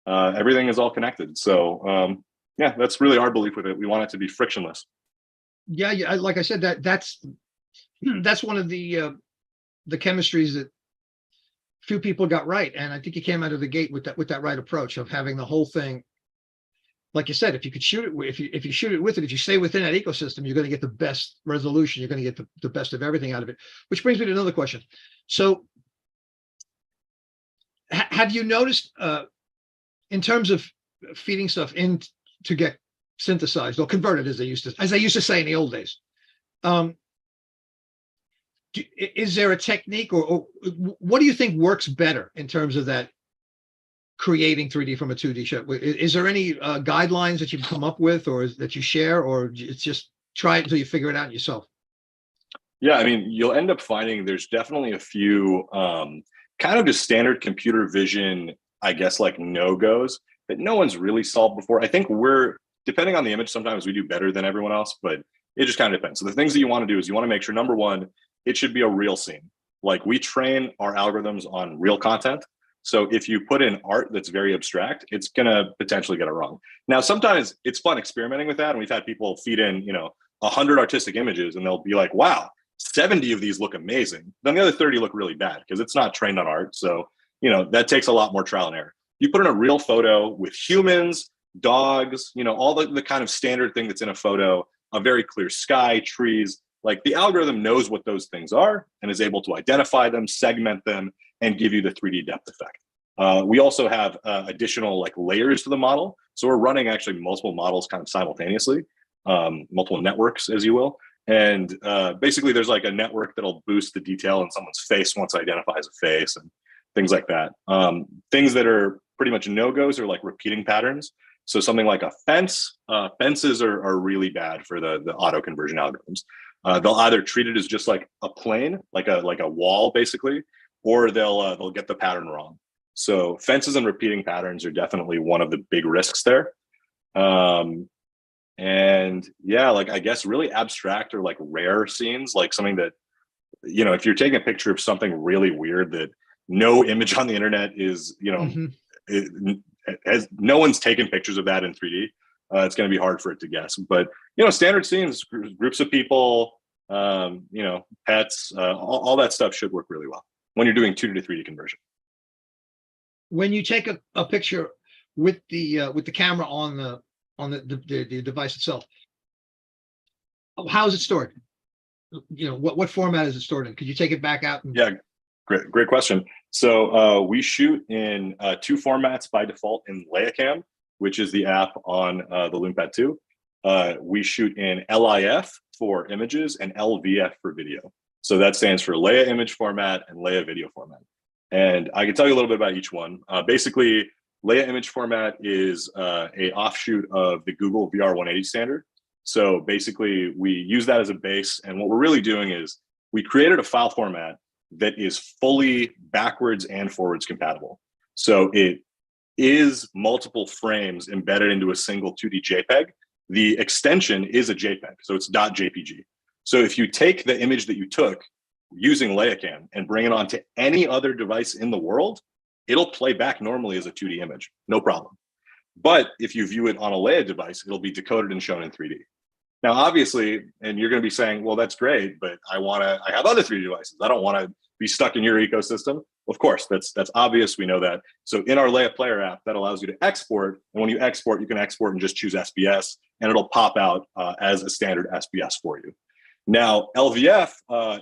S6: Everything is all connected. So yeah, that's really our belief with it. We want it to be frictionless.
S2: Yeah, like I said, that's one of the chemistries that few people got right, and I think you came out of the gate with that right approach of having the whole thing. Like you said, if you could shoot it, if you shoot it with it, if you stay within that ecosystem, you're going to get the best resolution. You're going to get the best of everything out of it. Which brings me to another question. So, have you noticed, in terms of feeding stuff in to get synthesized or converted, as they used to say in the old days, is there a technique, or what do you think works better in terms of that? Creating 3D from a 2D shot? Is there any guidelines that you've come up with, or that you share, or it's just try it until you figure it out yourself?
S6: Yeah, I mean, you'll end up finding there's definitely a few kind of just standard computer vision, I guess, like no-goes that no one's really solved before. I think depending on the image, sometimes we do better than everyone else, but it just kind of depends. So the things that you want to do is you want to make sure, number one, it should be a real scene. Like, we train our algorithms on real content. So if you put in art that's very abstract, it's going to potentially get it wrong. Now, sometimes it's fun experimenting with that. And we've had people feed in, 100 artistic images, and they'll be like, wow, 70 of these look amazing. Then the other 30 look really bad because it's not trained on art. So, that takes a lot more trial and error. You put in a real photo with humans, dogs, all the kind of standard thing that's in a photo, a very clear sky, trees. Like, the algorithm knows what those things are and is able to identify them, segment them, and give you the 3D depth effect. We also have additional layers to the model. So we're running actually multiple models kind of simultaneously, multiple networks, as you will. And basically, there's like a network that'll boost the detail in someone's face once it identifies a face and things like that. Things that are pretty much no-goes are like repeating patterns. So something like a fence, fences are really bad for the auto conversion algorithms. They'll either treat it as just like a plane, like a wall, basically, or they'll get the pattern wrong. So fences and repeating patterns are definitely one of the big risks there. And yeah, like I guess really abstract or like rare scenes, like something that, you know, if you're taking a picture of something really weird that no image on the internet is, you know, no one's taken pictures of that in 3D. It's going to be hard for it to guess. But, you know, standard scenes, groups of people, you know, pets, all that stuff should work really well when you're doing 2D to 3D conversion.
S2: When you take a picture with the camera on the device itself, how is it stored? You know, what format is it stored in? Could you take it back out?
S6: Yeah, great question. So we shoot in 2 formats by default in LeiaCam, which is the app on the LoonPad 2. We shoot in LIF for images and LVF for video. So that stands for Leia image format and Leia video format. And I can tell you a little bit about each one. Basically, Leia image format is a offshoot of the Google VR 180 standard. So basically, we use that as a base. And what we're really doing is we created a file format that is fully backwards and forwards compatible. So it is multiple frames embedded into a single 2D JPEG. The extension is a JPEG, so it's .jpg. So if you take the image that you took using LeiaCam and bring it onto any other device in the world, it'll play back normally as a 2D image, no problem. But if you view it on a Leia device, it'll be decoded and shown in 3D. Now, obviously, and you're going to be saying, well, that's great, but I have other 3D devices. I don't want to be stuck in your ecosystem. Of course, that's obvious. We know that. So in our Leia Player app, that allows you to export. And when you export, you can export and just choose SBS, and it'll pop out as a standard SBS for you. Now, LVF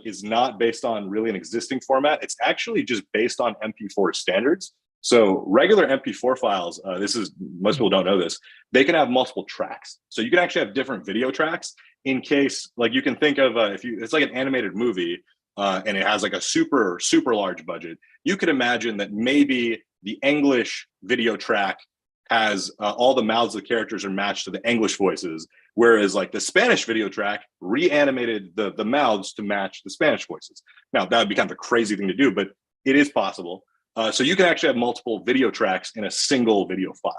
S6: is not based on really an existing format. It's actually just based on MP4 standards. So regular MP4 files, most people don't know this, they can have multiple tracks. So you can actually have different video tracks in case, like you can think of, it's like an animated movie and it has like a super, super large budget. You could imagine that maybe the English video track has all the mouths of the characters are matched to the English voices, whereas like the Spanish video track reanimated the mouths to match the Spanish voices. Now, that would be kind of a crazy thing to do, but it is possible. So you can actually have multiple video tracks in a single video file.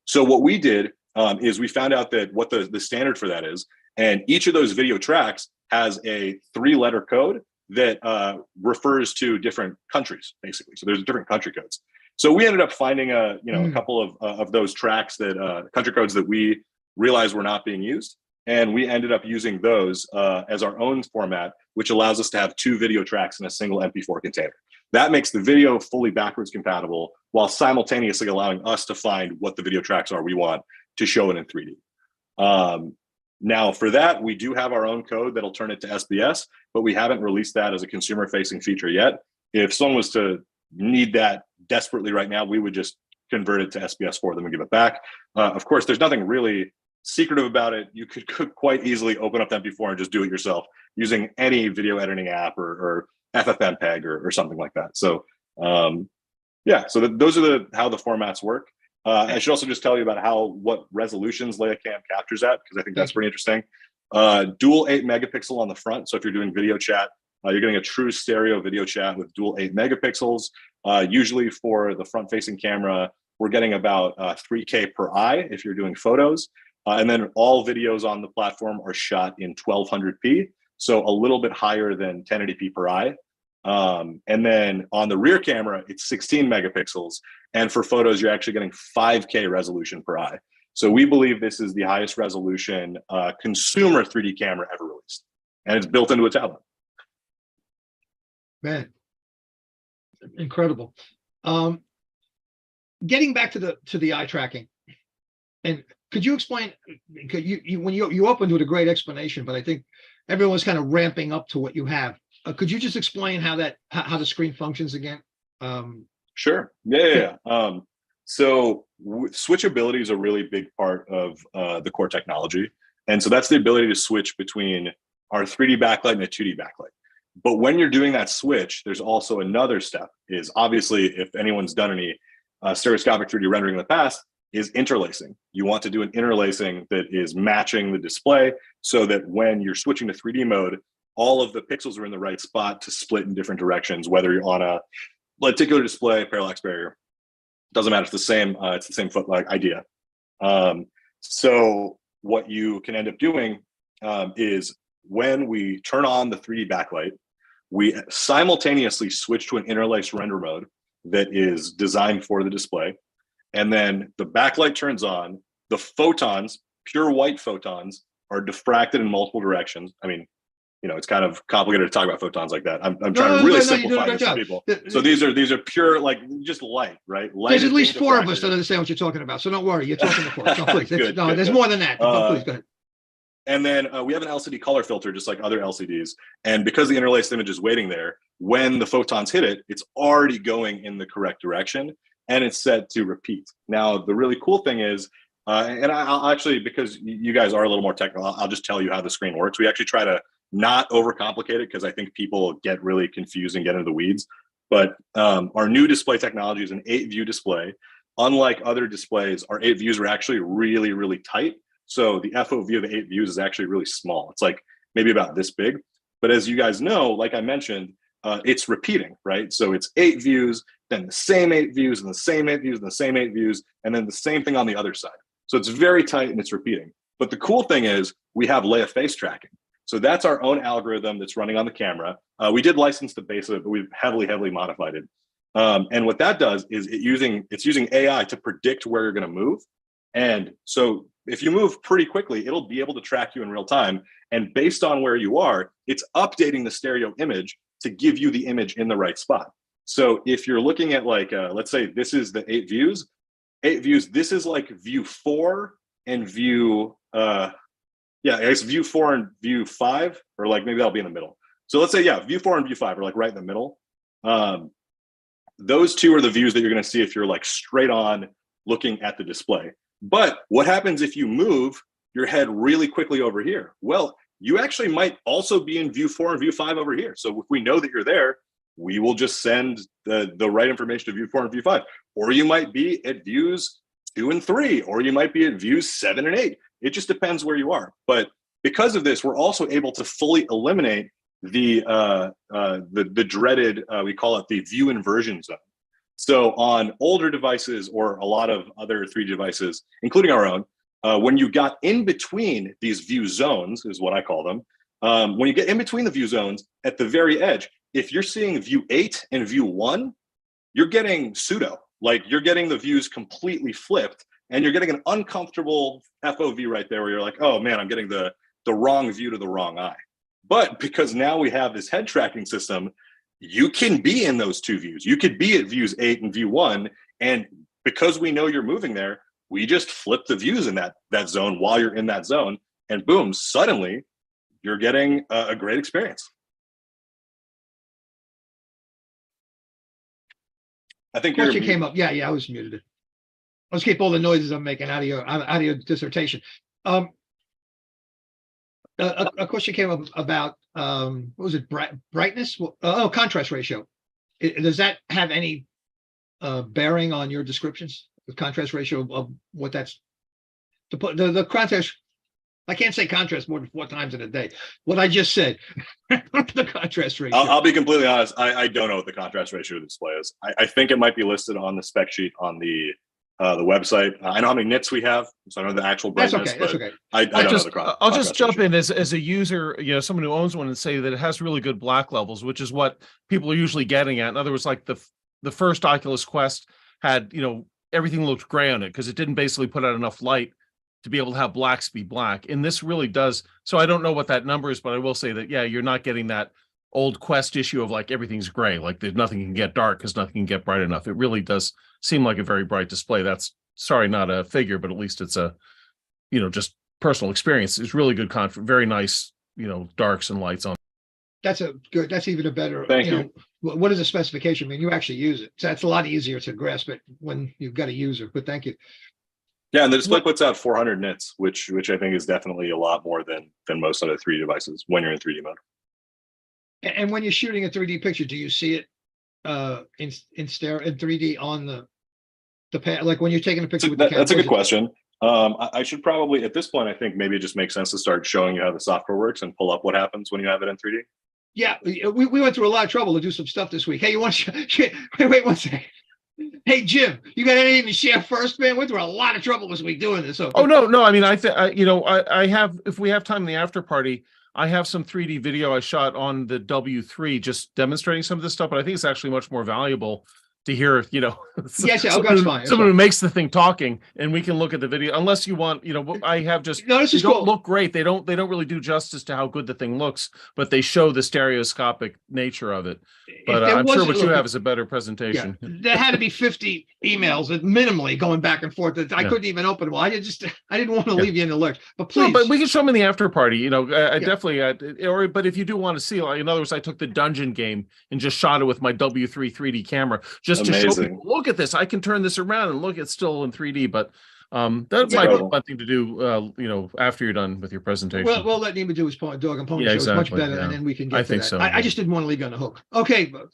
S6: So what we did is we found out that what the standard for that is, and each of those video tracks has a 3-letter code that refers to different countries, basically. So there's different country codes. So we ended up finding a couple of those tracks that country codes that we realized were not being used, and we ended up using those as our own format, which allows us to have 2 video tracks in a single MP4 container. That makes the video fully backwards compatible while simultaneously allowing us to find what the video tracks are we want to show it in 3D. Now, for that, we do have our own code that'll turn it to SBS, but we haven't released that as a consumer-facing feature yet. If someone was to need that desperately right now, we would just convert it to SBS for them and give it back. Of course, there's nothing really secretive about it. You could quite easily open up MP4 and just do it yourself using any video editing app or FFmpeg or something like that. So yeah, so those are how the formats work. I should also just tell you about what resolutions LeiaCam captures at, because I think that's pretty interesting. Dual 8 megapixel on the front. So if you're doing video chat, you're getting a true stereo video chat with dual 8 megapixels. Usually for the front-facing camera, we're getting about 3K per eye if you're doing photos. And then all videos on the platform are shot in 1200p, so a little bit higher than 1080p per eye. And then on the rear camera, it's 16 megapixels. And for photos, you're actually getting 5K resolution per eye. So we believe this is the highest resolution consumer 3D camera ever released. And it's built into a tablet.
S2: Man, incredible. Getting back to the eye tracking, and could you explain? Could you opened with a great explanation, but I think everyone's kind of ramping up to what you have. Could you just explain how the screen functions again?
S6: Sure. Yeah. So switchability is a really big part of the core technology, and so that's the ability to switch between are a 3D backlight and a 2D backlight. But when you're doing that switch, there's also another step. Is obviously, if anyone's done any stereoscopic 3D rendering in the past, is interlacing. You want to do an interlacing that is matching the display so that when you're switching to 3D mode, all of the pixels are in the right spot to split in different directions, whether you're on a lenticular display, parallax barrier, doesn't matter. It's the same foot-like idea. So what you can end up doing is when we turn on the 3D backlight, we simultaneously switch to an interlaced render mode that is designed for the display. And then the backlight turns on, the photons, pure white photons, are diffracted in multiple directions. I mean, you know, it's kind of complicated to talk about photons like that. I'm trying to really simplify this for people. So these are pure, like, just light, right? Light.
S2: There's at least 4 of us that understand what you're talking about. So don't worry, you're talking to 4. No, please. There's more than that. Please go ahead.
S6: And then we have an LCD color filter, just like other LCDs. And because the interlaced image is waiting there, when the photons hit it, it's already going in the correct direction and it's set to repeat. Now, the really cool thing is, and I'll actually, because you guys are a little more technical, I'll just tell you how the screen works. We actually try to not overcomplicate it because I think people get really confused and get into the weeds. But our new display technology is an 8-view display. Unlike other displays, our 8 views are actually really, really tight. So the FOV of the 8 views is actually really small. It's like maybe about this big. But as you guys know, like I mentioned, it's repeating, right? So it's 8 views, then the same 8 views, and the same 8 views, and the same 8 views, and then the same thing on the other side. So it's very tight and it's repeating. But the cool thing is we have Leia face tracking. So that's our own algorithm that's running on the camera. We did license the base of it, but we've heavily modified it. And what that does is it's using AI to predict where you're going to move. And so if you move pretty quickly, it'll be able to track you in real time. And based on where you are, it's updating the stereo image to give you the image in the right spot. So if you're looking at, like, let's say this is the 8 views, this is like view 4 and view, I guess view 4 and view 5, or like maybe that'll be in the middle. So let's say, view 4 and view 5 are like right in the middle. Those two are the views that you're going to see if you're like straight on looking at the display. But what happens if you move your head really quickly over here? Well, you actually might also be in view 4 and view 5 over here. So if we know that you're there, we will just send the right information to view 4 and view 5. Or you might be at views 2 and 3, or you might be at views 7 and 8. It just depends where you are. But because of this, we're also able to fully eliminate the dreaded, we call it the view inversion zone. So on older devices or a lot of other 3D devices, including our own, when you got in between these view zones, is what I call them, when you get in between the view zones at the very edge, if you're seeing view 8 and view 1, you're getting pseudo, like you're getting the views completely flipped, and you're getting an uncomfortable FOV right there where you're like, oh man, I'm getting the wrong view to the wrong eye. But because now we have this head tracking system, you can be in those 2 views. You could be at views 8 and view 1. And because we know you're moving there, we just flip the views in that zone while you're in that zone. And boom, suddenly you're getting a great experience. I think
S2: Question came up. Yeah, I was muted. Let's keep all the noises I'm making out of your dissertation. A question came up about what was it? Brightness? Contrast ratio. Does that have any bearing on your descriptions? The contrast ratio of what that's to put the contrast. I can't say contrast more than 4 times in a day. What I just said, the contrast ratio.
S6: I'll be completely honest. I don't know what the contrast ratio of the display is. I think it might be listed on the spec sheet on the website. I know how many nits we have, so I know the actual brightness.
S2: That's okay.
S6: I don't know the
S8: I'll just jump in as a user, someone who owns one, and say that it has really good black levels, which is what people are usually getting at. In other words, like the first Oculus Quest had, everything looked gray on it because it didn't basically put out enough light to be able to have blacks be black. And this really does. So I don't know what that number is, but I will say that, you're not getting that old Quest issue of like everything's gray, like there's nothing can get dark because nothing can get bright enough. It really does seem like a very bright display. That's not a figure, but at least it's a, just personal experience. It's really good, very nice, darks and lights on.
S2: That's good. That's even a better.
S6: Thank you.
S2: What is the specification? I mean, you actually use it, so it's a lot easier to grasp it when you've got a user. But thank you.
S6: Yeah, and the display puts out 400 nits, which I think is definitely a lot more than most other 3D devices when you're in 3D mode.
S2: And when you're shooting a 3D picture, do you see it in 3D on the pad? Like when you're taking a picture with the camera?
S6: That's a good question. I should probably, at this point, I think maybe it just makes sense to start showing you how the software works and pull up what happens when you have it in 3D.
S2: Yeah, we went through a lot of trouble to do some stuff this week. Hey, you want to wait 1 second. Hey, Jim, you got anything to share first, man? Went through a lot of trouble this week doing this. So.
S8: Oh, no. I mean, I have, if we have time in the after party, I have some 3D video I shot on the W3 just demonstrating some of this stuff, but I think it's actually much more valuable to hear,
S2: Yes, yeah,
S8: someone,
S2: that's fine.
S8: someone who makes the thing talking, and we can look at the video. Unless you want, I have just
S2: No, this is
S8: don't
S2: cool.
S8: look great. They don't really do justice to how good the thing looks, but they show the stereoscopic nature of it. But
S2: there
S8: I'm sure
S2: wasn't-
S8: what you
S2: look,
S8: have is a better
S2: Yeah,
S8: presentation.
S2: there had to be 50 emails that minimally going back and forth that I
S8: Yeah.
S2: couldn't even open. Well, I didn't want to
S8: Yeah.
S2: leave you in the lurch, but
S8: No,
S2: please.
S8: but we can show them in the after party. I
S2: Yeah.
S8: definitely, but if you do want to see, like, in other words, I took the dungeon game and just shot it with my W3 3D camera just to show
S6: Amazing.
S8: people, look at this. I can turn this around and look, it's still in 3D. But that might be
S6: Incredible.
S8: one thing to do. After you're done with your presentation.
S2: We'll let Nima do his dog and pony
S8: Yeah,
S2: show. It's much
S8: exactly,
S2: better,
S8: yeah.
S2: and then we can get
S8: I
S2: to
S8: think
S2: that.
S8: so,
S2: I
S8: yeah.
S2: just didn't want to leave you on the hook. Okay, but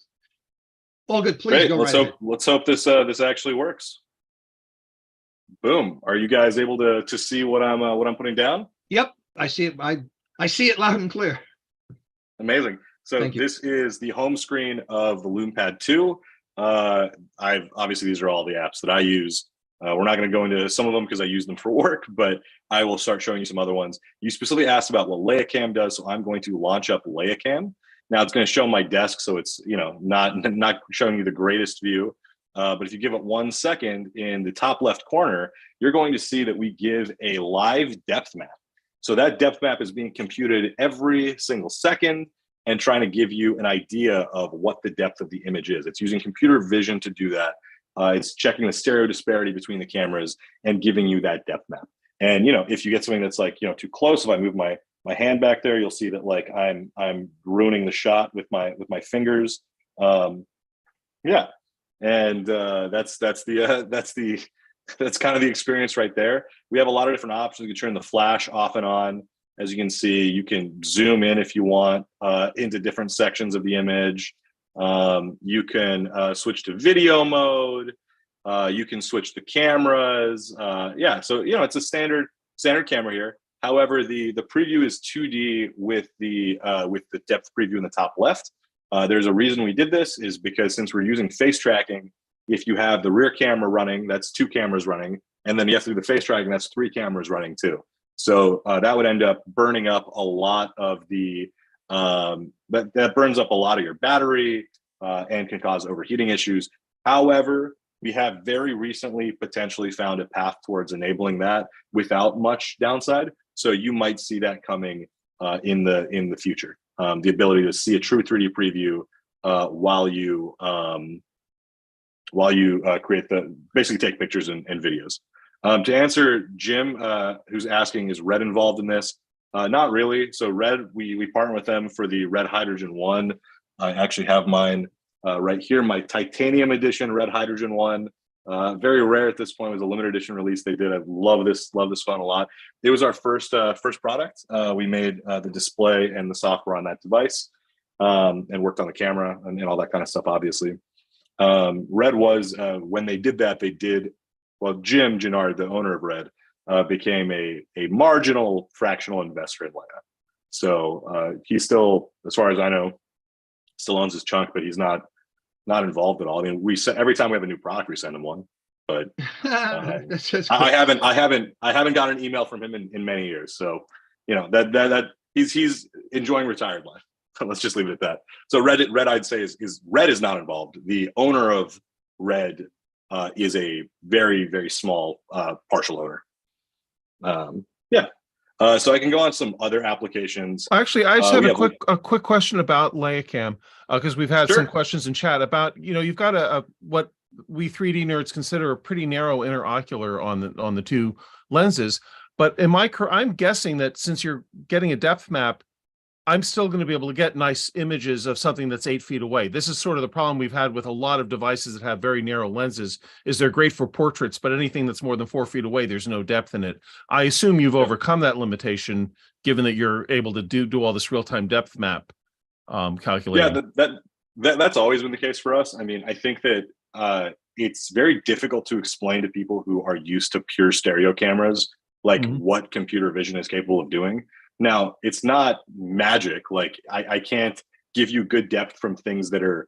S2: all good. Please
S6: Great.
S2: go
S6: Let's
S2: right
S6: hope this actually works. Boom. Are you guys able to see what I'm putting down?
S2: Yep, I see it. I see it loud and clear.
S6: Amazing. So
S2: Thank you.
S6: this is the home screen of the LoomPad 2. I've obviously, these are all the apps that I use. We're not going to go into some of them because I use them for work, but I will start showing you some other ones. You specifically asked about what LeiaCam does, so I'm going to launch up LeiaCam. Now it's going to show my desk, so it's not showing you the greatest view. But if you give it 1 second, in the top left corner, you're going to see that we give a live depth map. So that depth map is being computed every single second and trying to give you an idea of what the depth of the image is. It's using computer vision to do that. It's checking the stereo disparity between the cameras and giving you that depth map. And if you get something that's like too close, if I move my hand back there, you'll see that like I'm ruining the shot with my fingers. Yeah, and that's kind of the experience right there. We have a lot of different options. You can turn the flash off and on. As you can see, you can zoom in if you want into different sections of the image. You can switch to video mode. You can switch the cameras. Yeah, so it's a standard camera here. However, the preview is 2D with the depth preview in the top left. There's a reason we did this, is because since we're using face tracking, if you have the rear camera running, that's 2 cameras running, and then you have to do the face tracking, that's 3 cameras running too. So that would end up burning up a lot of the that burns up a lot of your battery and can cause overheating issues. However, we have very recently potentially found a path towards enabling that without much downside. So you might see that coming in the future. The ability to see a true 3D preview while you basically take pictures and videos. To answer Jim, who's asking, is Red involved in this? Not really. So Red, we partner with them for the Red Hydrogen 1. I actually have mine right here, my titanium edition Red Hydrogen 1. Very rare at this point. It was a limited edition release they did. I love this phone a lot. It was our first product. We made the display and the software on that device, and worked on the camera and all that kind of stuff, obviously. Red was, when they did that, Jim Gennard, the owner of Red, became a marginal fractional investor in Leia. So he's still, as far as I know, still owns his chunk, but he's not involved at all. I mean, every time we have a new product, we send him one. But
S2: That's cool.
S6: I haven't gotten an email from him in many years. So that he's enjoying retired life. Let's just leave it at that. So Red I'd say is Red is not involved. The owner of Red is a very, very small partial owner. So I can go on some other applications.
S8: Actually, I just have
S6: we
S8: a quick question about LeiaCam, because we've had some questions in chat about, you've got a what we 3D nerds consider a pretty narrow interocular on the 2 lenses. But I'm guessing that since you're getting a depth map, I'm still going to be able to get nice images of something that's 8 feet away. This is sort of the problem we've had with a lot of devices that have very narrow lenses, is they're great for portraits, but anything that's more than 4 feet away, there's no depth in it. I assume you've overcome that limitation, given that you're able to do all this real-time depth map calculating.
S6: Yeah, that's always been the case for us. I mean, I think that it's very difficult to explain to people who are used to pure stereo cameras, like what computer vision is capable of doing. Now, it's not magic. Like I can't give you good depth from things that are,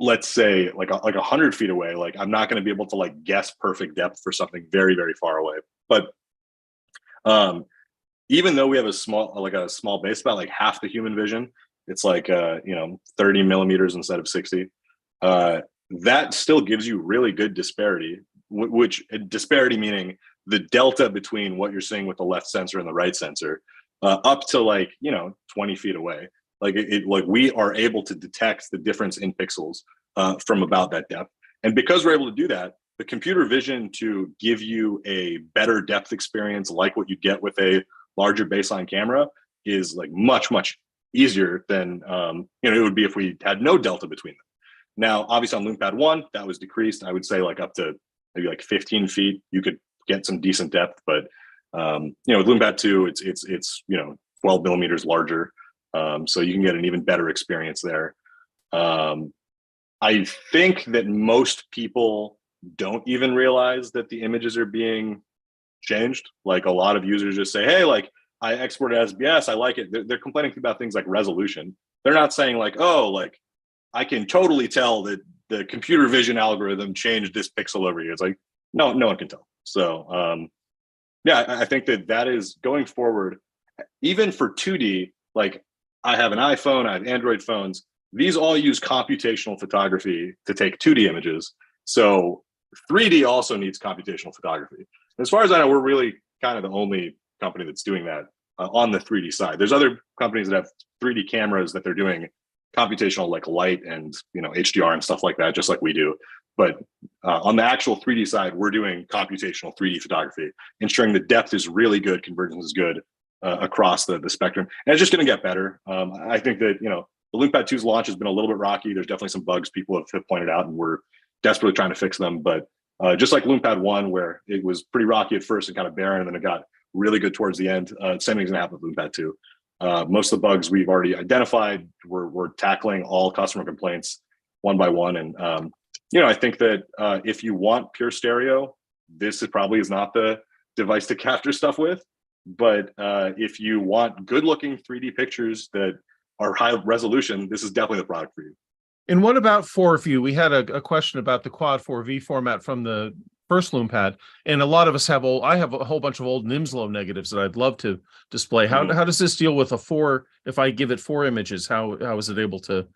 S6: let's say, like 100 feet away. Like I'm not going to be able to like guess perfect depth for something very, very far away. But even though we have a small base, about like half the human vision, it's like 30 millimeters instead of 60. That still gives you really good disparity, which disparity meaning the delta between what you're seeing with the left sensor and the right sensor. Up to like 20 feet away, like we are able to detect the difference in pixels from about that depth, and because we're able to do that, the computer vision to give you a better depth experience, like what you get with a larger baseline camera, is like much easier than it would be if we had no delta between them. Now, obviously, on LoonPad 1, that was decreased. I would say like up to maybe like 15 feet, you could get some decent depth, but with LoonPad 2, it's 12 millimeters larger, so you can get an even better experience there. I think that most people don't even realize that the images are being changed. Like a lot of users just say, "Hey, like I exported as SBS, I like it." They're complaining about things like resolution. They're not saying like, "Oh, like I can totally tell that the computer vision algorithm changed this pixel over here." It's like no one can tell. So. Yeah, I think that is going forward, even for 2D, like I have an iPhone, I have Android phones, these all use computational photography to take 2D images. So 3D also needs computational photography. As far as I know, we're really kind of the only company that's doing that on the 3D side. There's other companies that have 3D cameras that they're doing computational like light and HDR and stuff like that, just like we do. But on the actual 3D side, we're doing computational 3D photography, ensuring the depth is really good, convergence is good across the spectrum. And it's just going to get better. I think that, the LoonPad 2's launch has been a little bit rocky. There's definitely some bugs people have pointed out, and we're desperately trying to fix them. But just like LoonPad 1, where it was pretty rocky at first and kind of barren, and then it got really good towards the end, same thing's going to happen with LoonPad 2. Most of the bugs we've already identified. We're tackling all customer complaints one by one. And, I think that if you want pure stereo, this probably is not the device to capture stuff with. But if you want good looking 3D pictures that are high resolution, this is definitely the product for you.
S8: And what about 4View? We had a question about the Quad 4V format from the first LoonPad, and a lot of us have I have a whole bunch of old Nimslo negatives that I'd love to display. How does this deal with a 4? If I give it 4 images, how is it able to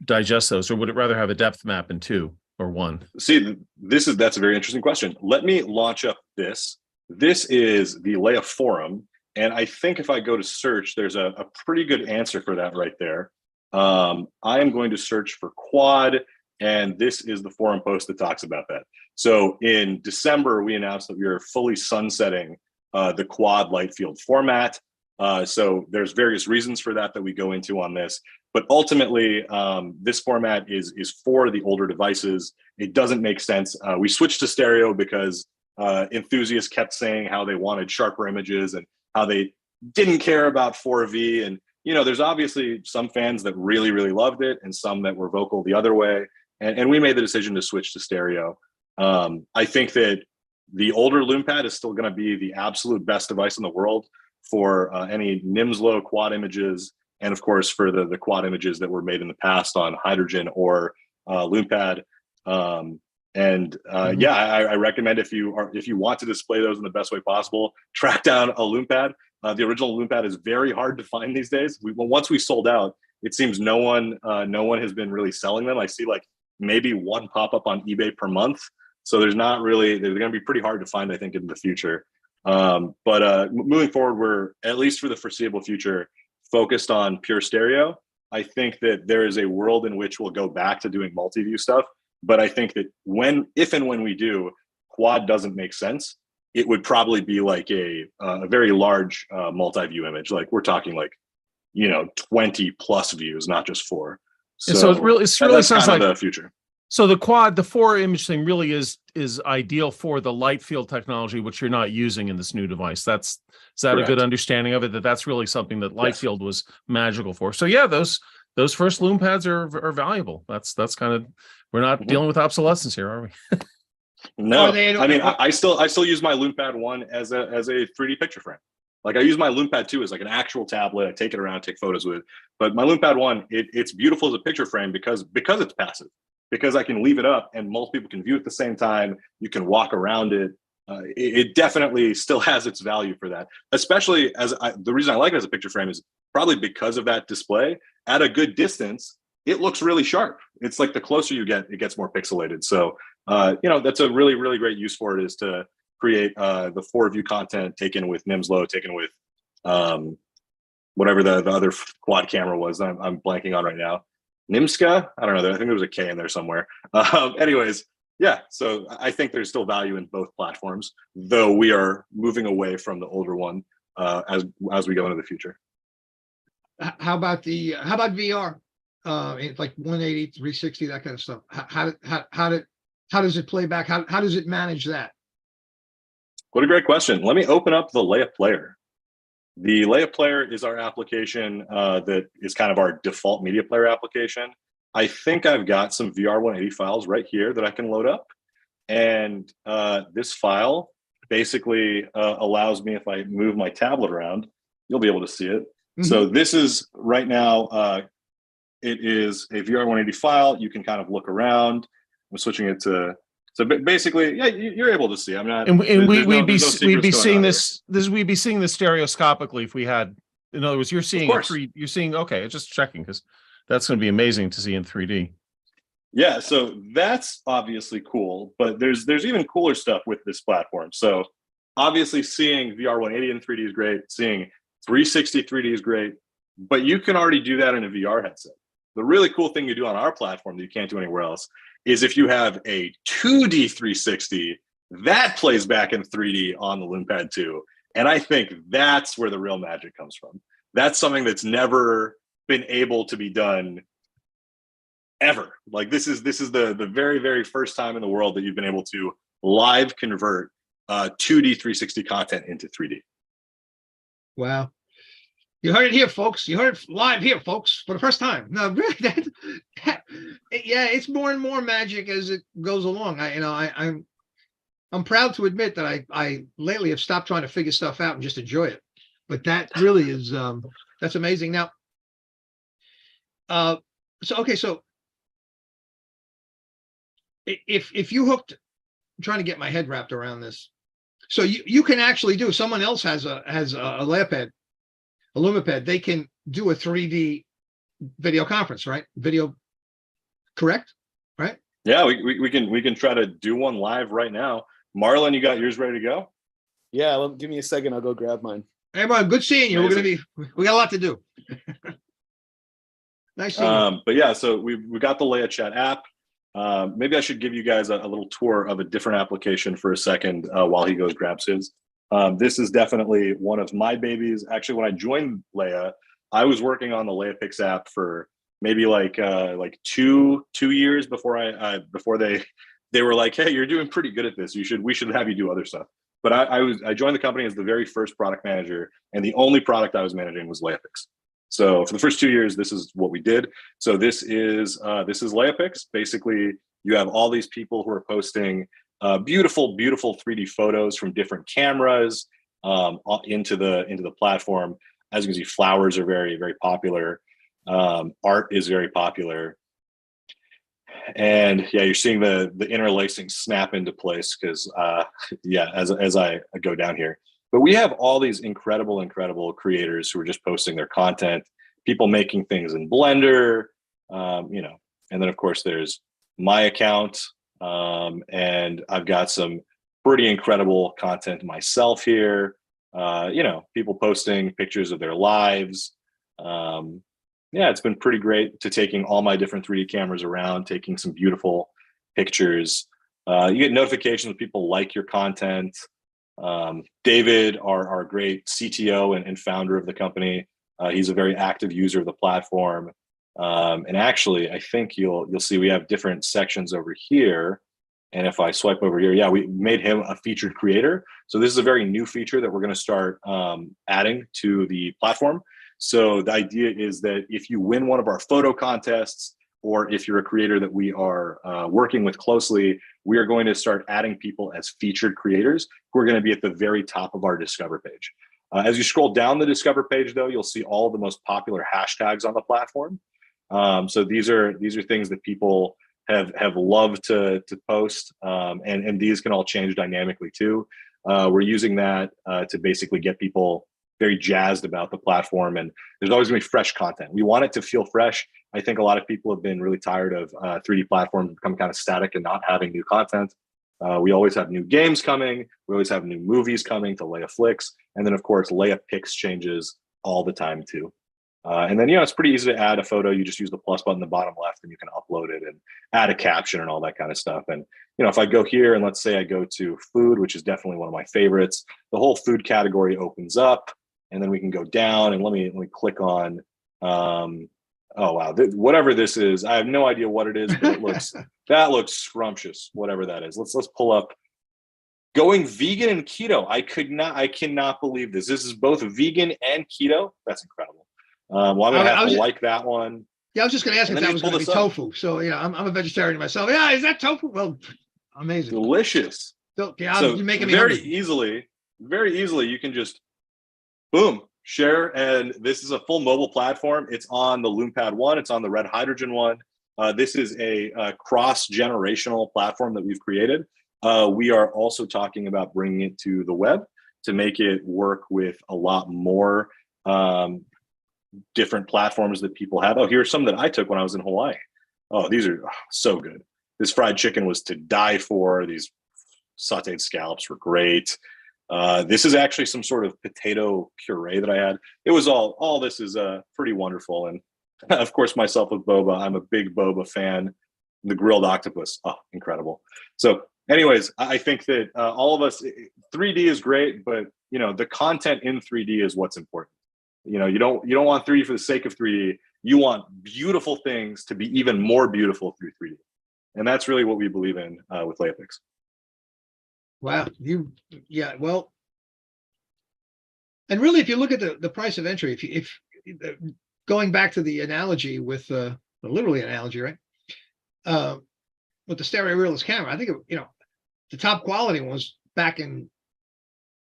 S8: digest those, or would it rather have a depth map in 2 or 1?
S6: See, that's a very interesting question. Let me launch up this. This is the Leia forum, and I think if I go to search, there's a pretty good answer for that right there. I am going to search for Quad, and this is the forum post that talks about that. So in December, we announced that we are fully sunsetting the Quad light field format. So there's various reasons for that we go into on this, but ultimately this format is for the older devices. It doesn't make sense. We switched to stereo because enthusiasts kept saying how they wanted sharper images and how they didn't care about 4V. And, there's obviously some fans that really, really loved it and some that were vocal the other way. And we made the decision to switch to stereo. I think that the older LoonPad is still going to be the absolute best device in the world for any Nimslo quad images, and of course for the quad images that were made in the past on Hydrogen or LoonPad. I recommend if you want to display those in the best way possible, track down a LoonPad. The original LoonPad is very hard to find these days. Once we sold out, it seems no one has been really selling them. I see like maybe one pop up on eBay per month. So they're going to be pretty hard to find, I think, in the future. But moving forward, we're, at least for the foreseeable future, focused on pure stereo. I think that there is a world in which we'll go back to doing multi-view stuff. But I think that if and when we do, quad doesn't make sense. It would probably be like a very large multi-view image. Like we're talking like, 20 plus views, not just 4.
S8: And so it really
S6: that's
S8: sounds
S6: kind
S8: like
S6: of the future.
S8: so the 4 image thing really is ideal for the light field technology, which you're not using in this new device. Is that a good
S6: Correct.
S8: understanding of it? That's really something that light
S6: Yes.
S8: field was magical for. So yeah, those first Loom pads are valuable. That's kind of, we're not
S6: Mhm.
S8: dealing with obsolescence here, are we?
S6: No,
S2: Are they-
S6: I mean, I still use my LoomPad 1 as a 3D picture frame. Like I use my LoomPad 2 as like an actual tablet. I take it around, take photos with it. But my LoomPad 1, it's beautiful as a picture frame because it's passive. Because I can leave it up and most people can view it at the same time. You can walk around it. It definitely still has its value for that. Especially the reason I like it as a picture frame is probably because of that display. At a good distance, it looks really sharp. It's like the closer you get, it gets more pixelated. So, that's a really, really great use for it, is to create the 4-view content taken with NIMSLO, taken with whatever the other quad camera was. I'm blanking on right now. Nimska? I don't know. I think there was a K in there somewhere. Anyways, yeah. So I think there's still value in both platforms, though we are moving away from the older one as we go into the future.
S2: How about VR? It's like 180, 360, that kind of stuff. How does it play back? How does it manage that?
S6: What a great question. Let me open up the Leia Player. The Leia Player is our application that is kind of our default media player application. I think I've got some VR 180 files right here that I can load up. And this file basically allows me, if I move my tablet around, you'll be able to see it.
S2: Mhm.
S6: So this is right now, it is a VR 180 file. You can kind of look around. I'm switching it to, so basically, yeah, you're able to see. I'm not,
S8: And
S6: there's
S8: we'd
S6: no
S8: be
S6: secrets
S8: we'd be
S6: going
S8: seeing
S6: on
S8: this we'd be seeing this stereoscopically if we had, in other words, you're seeing
S6: course.
S8: you're seeing, okay, just checking, because that's going to be amazing to see in 3D.
S6: Yeah, so that's obviously cool, but there's even cooler stuff with this platform. So obviously seeing VR 180 in 3D is great, seeing 360 3D is great, but you can already do that in a VR headset. The really cool thing you do on our platform that you can't do anywhere else is if you have a 2D 360, that plays back in 3D on the LoomPad 2. And I think that's where the real magic comes from. That's something that's never been able to be done ever. Like this is the very, very first time in the world that you've been able to live convert 2D 360 content into 3D.
S2: Wow. You heard it here, folks. You heard it live here, folks, for the first time. No, really, yeah, it's more and more magic as it goes along. I'm proud to admit that I lately have stopped trying to figure stuff out and just enjoy it. But that really is that's amazing. Now, so if you hooked, I'm trying to get my head wrapped around this. So you can actually do, someone else has a LayaPad, a LumaPad, they can do a 3D video conference, right? Video, correct? Right?
S6: Yeah, we can try to do one live right now. Marlon, you got yours ready to go?
S7: Yeah, give me a second. I'll go grab mine.
S2: Hey, everyone, good seeing you. We got a lot to do. Nice seeing you.
S6: But yeah, so we got the Leia Chat app. Maybe I should give you guys a little tour of a different application for a second while he goes grabs his. This is definitely one of my babies. Actually, when I joined Leia, I was working on the LeiaPix app for maybe like 2 years before before they were like, hey, you're doing pretty good at this. We should have you do other stuff. But I joined the company as the very first product manager, and the only product I was managing was LeiaPix. So for the first 2 years, this is what we did. So this is LeiaPix. Basically, you have all these people who are posting beautiful 3D photos from different cameras into the platform. As you can see, flowers are very, very popular. Art is very popular. And yeah, you're seeing the interlacing snap into place because yeah, as I go down here. But we have all these incredible creators who are just posting their content, people making things in Blender, and then of course there's my account, and I've got some pretty incredible content myself here. People posting pictures of their lives. Yeah, it's been pretty great to taking all my different 3D cameras around, taking some beautiful pictures. You get notifications when people like your content. David, our great CTO and founder of the company, He's a very active user of the platform. And actually, I think you'll see we have different sections over here. And if I swipe over here, yeah, we made him a featured creator. So this is a very new feature that we're going to start adding to the platform. So the idea is that if you win one of our photo contests, or if you're a creator that we are working with closely, we are going to start adding people as featured creators who are going to be at the very top of our Discover page. As you scroll down the Discover page, though, you'll see all the most popular hashtags on the platform. So these are things that people have loved to post, and these can all change dynamically too. We're using that to basically get people very jazzed about the platform, and there's always gonna be fresh content. We want it to feel fresh. I think a lot of people have been really tired of 3D platforms become kind of static and not having new content. We always have new games coming. We always have new movies coming to Leia Flix, and then of course Leia Pix changes all the time too. And then, it's pretty easy to add a photo. You just use the plus button in the bottom left and you can upload it and add a caption and all that kind of stuff. And, if I go here and let's say I go to food, which is definitely one of my favorites, the whole food category opens up, and then we can go down and let me click on, oh, wow, whatever this is, I have no idea what it is, but that looks scrumptious, whatever that is. Let's pull up going vegan and keto. I cannot believe this. This is both vegan and keto. That's incredible. Well, I'm gonna have to like that one.
S2: Yeah, I was just gonna ask if that was gonna be tofu. So I'm a vegetarian myself. Yeah, is that tofu? Well, amazing.
S6: Delicious.
S2: So
S6: you're making me very easily, you can just boom, share. And this is a full mobile platform. It's on the LoomPad 1, it's on the Red Hydrogen one. This is a cross-generational platform that we've created. We are also talking about bringing it to the web to make it work with a lot more different platforms that people have. Oh, here's some that I took when I was in Hawaii. Oh, these are so good. This fried chicken was to die for. These sauteed scallops were great. This is actually some sort of potato puree that I had. It was all this is pretty wonderful. And of course, myself with boba, I'm a big boba fan. The grilled octopus, oh, incredible. So anyways, I think that all of us, 3D is great, but the content in 3D is what's important. You don't want 3D for the sake of 3D. You want beautiful things to be even more beautiful through 3D. And that's really what we believe in with Leia Pix.
S2: Wow. Well, and really, if you look at the price of entry, if going back to the analogy with the literally analogy, right? With the stereo mirrorless camera, I think, the top quality one was back in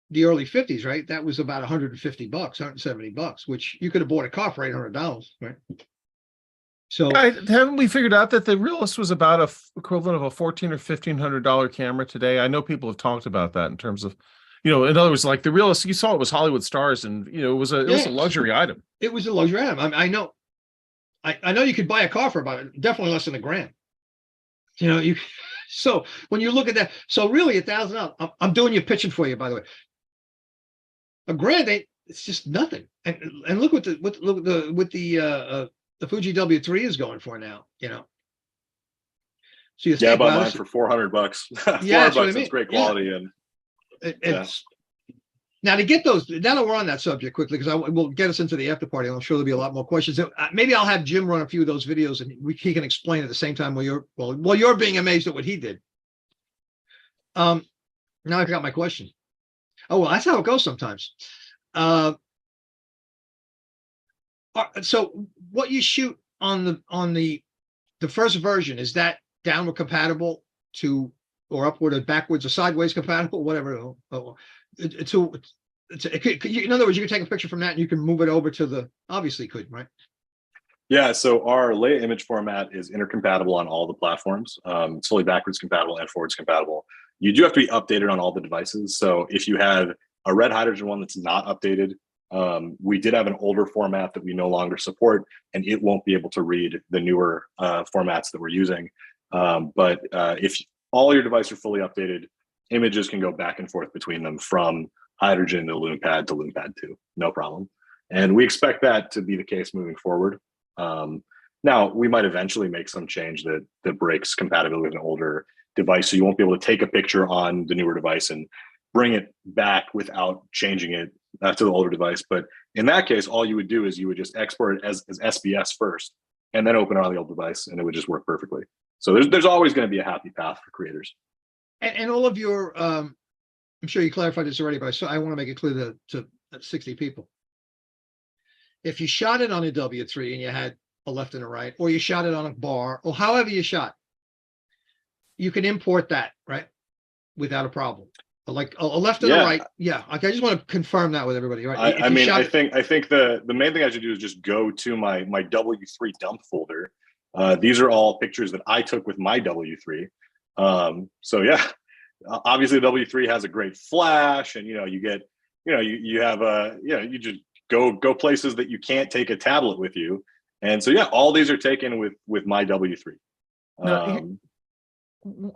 S2: the early 50s, right? That was about $150, $170, which you could have bought a car for $800, right? So
S8: haven't we figured out that the realist was about a equivalent of a $1,400 or $1,500 camera today? I know people have talked about that in terms of, in other words, like the realist, you saw it was Hollywood stars, and it was a luxury item.
S2: It was a luxury item. I know you could buy a car for about definitely less than $1,000. So when you look at that, so really $1,000. I'm doing your pitching for you, by the way. $1,000, it's just nothing. And look what the Fuji W3 is going for now. So you think,
S6: I bought mine for $400.
S2: Yeah,
S6: $400, that's great quality, and
S2: it's now to get those. Now that we're on that subject quickly, because will get us into the after party. I'm sure there'll be a lot more questions. Maybe I'll have Jim run a few of those videos, and he can explain at the same time while you're being amazed at what he did. Now I forgot my question. Oh, well, that's how it goes sometimes. So what you shoot on the first version, is that downward compatible to, or upward or backwards or sideways compatible, whatever? In other words, you can take a picture from that and you can move it over to the, obviously could, right?
S6: Yeah, so our Leia image format is intercompatible on all the platforms. It's fully backwards compatible and forwards compatible. You do have to be updated on all the devices. So if you have a Red Hydrogen one that's not updated, we did have an older format that we no longer support, and it won't be able to read the newer formats that we're using. But if all your devices are fully updated, images can go back and forth between them from Hydrogen to LoomPad 2, no problem. And we expect that to be the case moving forward. Now, we might eventually make some change that breaks compatibility with an older device, so you won't be able to take a picture on the newer device and bring it back without changing it to the older device. But in that case, all you would do is you would just export it as SBS first, and then open it on the old device, and it would just work perfectly. So there's always going to be a happy path for creators.
S2: And all of your, I'm sure you clarified this already, but I want to make it clear to 60 people. If you shot it on a W3 and you had a left and a right, or you shot it on a bar, or however you shot, you can import that, right? Without a problem. Like a left and a right. Yeah. Okay. I just want to confirm that with everybody, right?
S6: I mean, I think the main thing I should do is just go to my W3 dump folder. These are all pictures that I took with my W3. So yeah, obviously the W3 has a great flash, and you get, you have you just go places that you can't take a tablet with you. And so yeah, all these are taken with my W3.
S8: Now,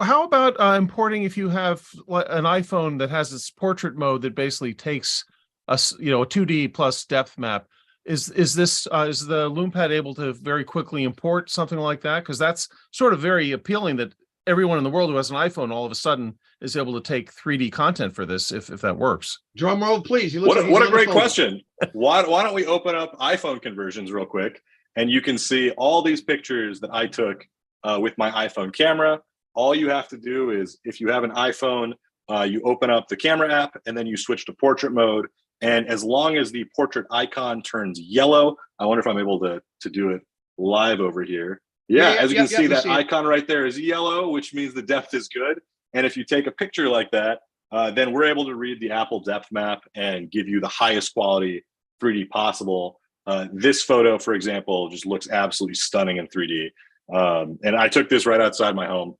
S8: how about importing if you have an iPhone that has this portrait mode that basically takes a 2D plus depth map? Is the LoomPad able to very quickly import something like that? Because that's sort of very appealing that everyone in the world who has an iPhone all of a sudden is able to take 3D content for this, if that works.
S2: Drum roll, please.
S6: What a great question. Why don't we open up iPhone conversions real quick, and you can see all these pictures that I took with my iPhone camera. All you have to do is, if you have an iPhone, you open up the camera app, and then you switch to portrait mode. And as long as the portrait icon turns yellow, I wonder if I'm able to do it live over here. Yeah, as you can see, that icon right there is yellow, which means the depth is good. And if you take a picture like that, then we're able to read the Apple depth map and give you the highest quality 3D possible. This photo, for example, just looks absolutely stunning in 3D. And I took this right outside my home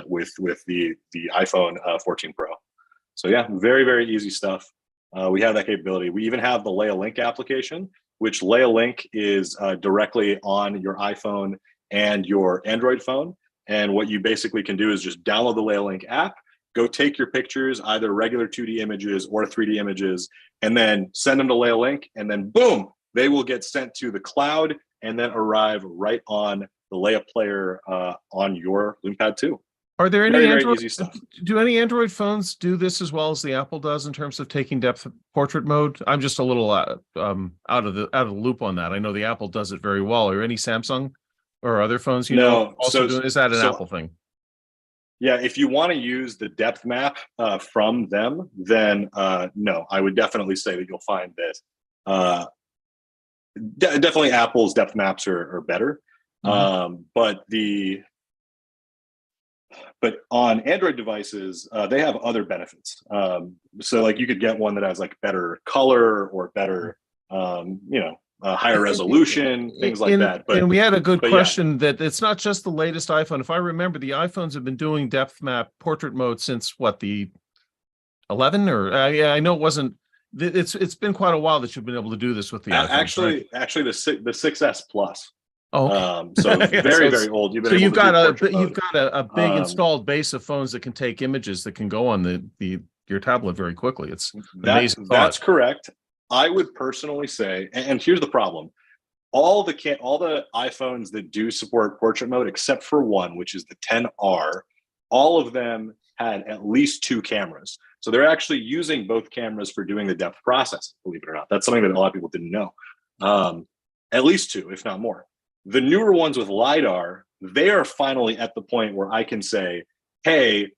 S6: with the iPhone 14 Pro. So yeah, very, very easy stuff. We have that capability. We even have the Leia Link application, which Leia Link is directly on your iPhone and your Android phone. And what you basically can do is just download the Leia Link app, go take your pictures, either regular 2D images or 3D images, and then send them to Leia Link, and then boom, they will get sent to the cloud and then arrive right on the Leia player on your LoomPad 2.
S8: Are there any
S6: very
S8: Android?
S6: easy stuff.
S8: Do any Android phones do this as well as the Apple does in terms of taking depth portrait mode? I'm just a little out of the loop on that. I know the Apple does it very well. Are any Samsung or other phones also doing? Is that an Apple thing?
S6: Yeah, if you want to use the depth map from them, then no, I would definitely say that you'll find that definitely Apple's depth maps are better. Mm-hmm. But on Android devices, they have other benefits. So like you could get one that has like better color or better, higher resolution, things like that. But,
S8: and we had a good question that it's not just the latest iPhone. If I remember, the iPhones have been doing depth map portrait mode since what, the 11 or I know it wasn't. It's been quite a while that you've been able to do this with the iPhone. Actually,
S6: the 6S Plus.
S8: Oh, okay.
S6: So very old.
S8: You've got a big installed base of phones that can take images that can go on your tablet very quickly. It's amazing.
S6: That's correct. I would personally say, and here's the problem: all the iPhones that do support portrait mode, except for one, which is the 10R, all of them had at least 2 cameras. So they're actually using both cameras for doing the depth processing. Believe it or not, that's something that a lot of people didn't know. At least 2, if not more. The newer ones with LiDAR, they are finally at the point where I can say, hey,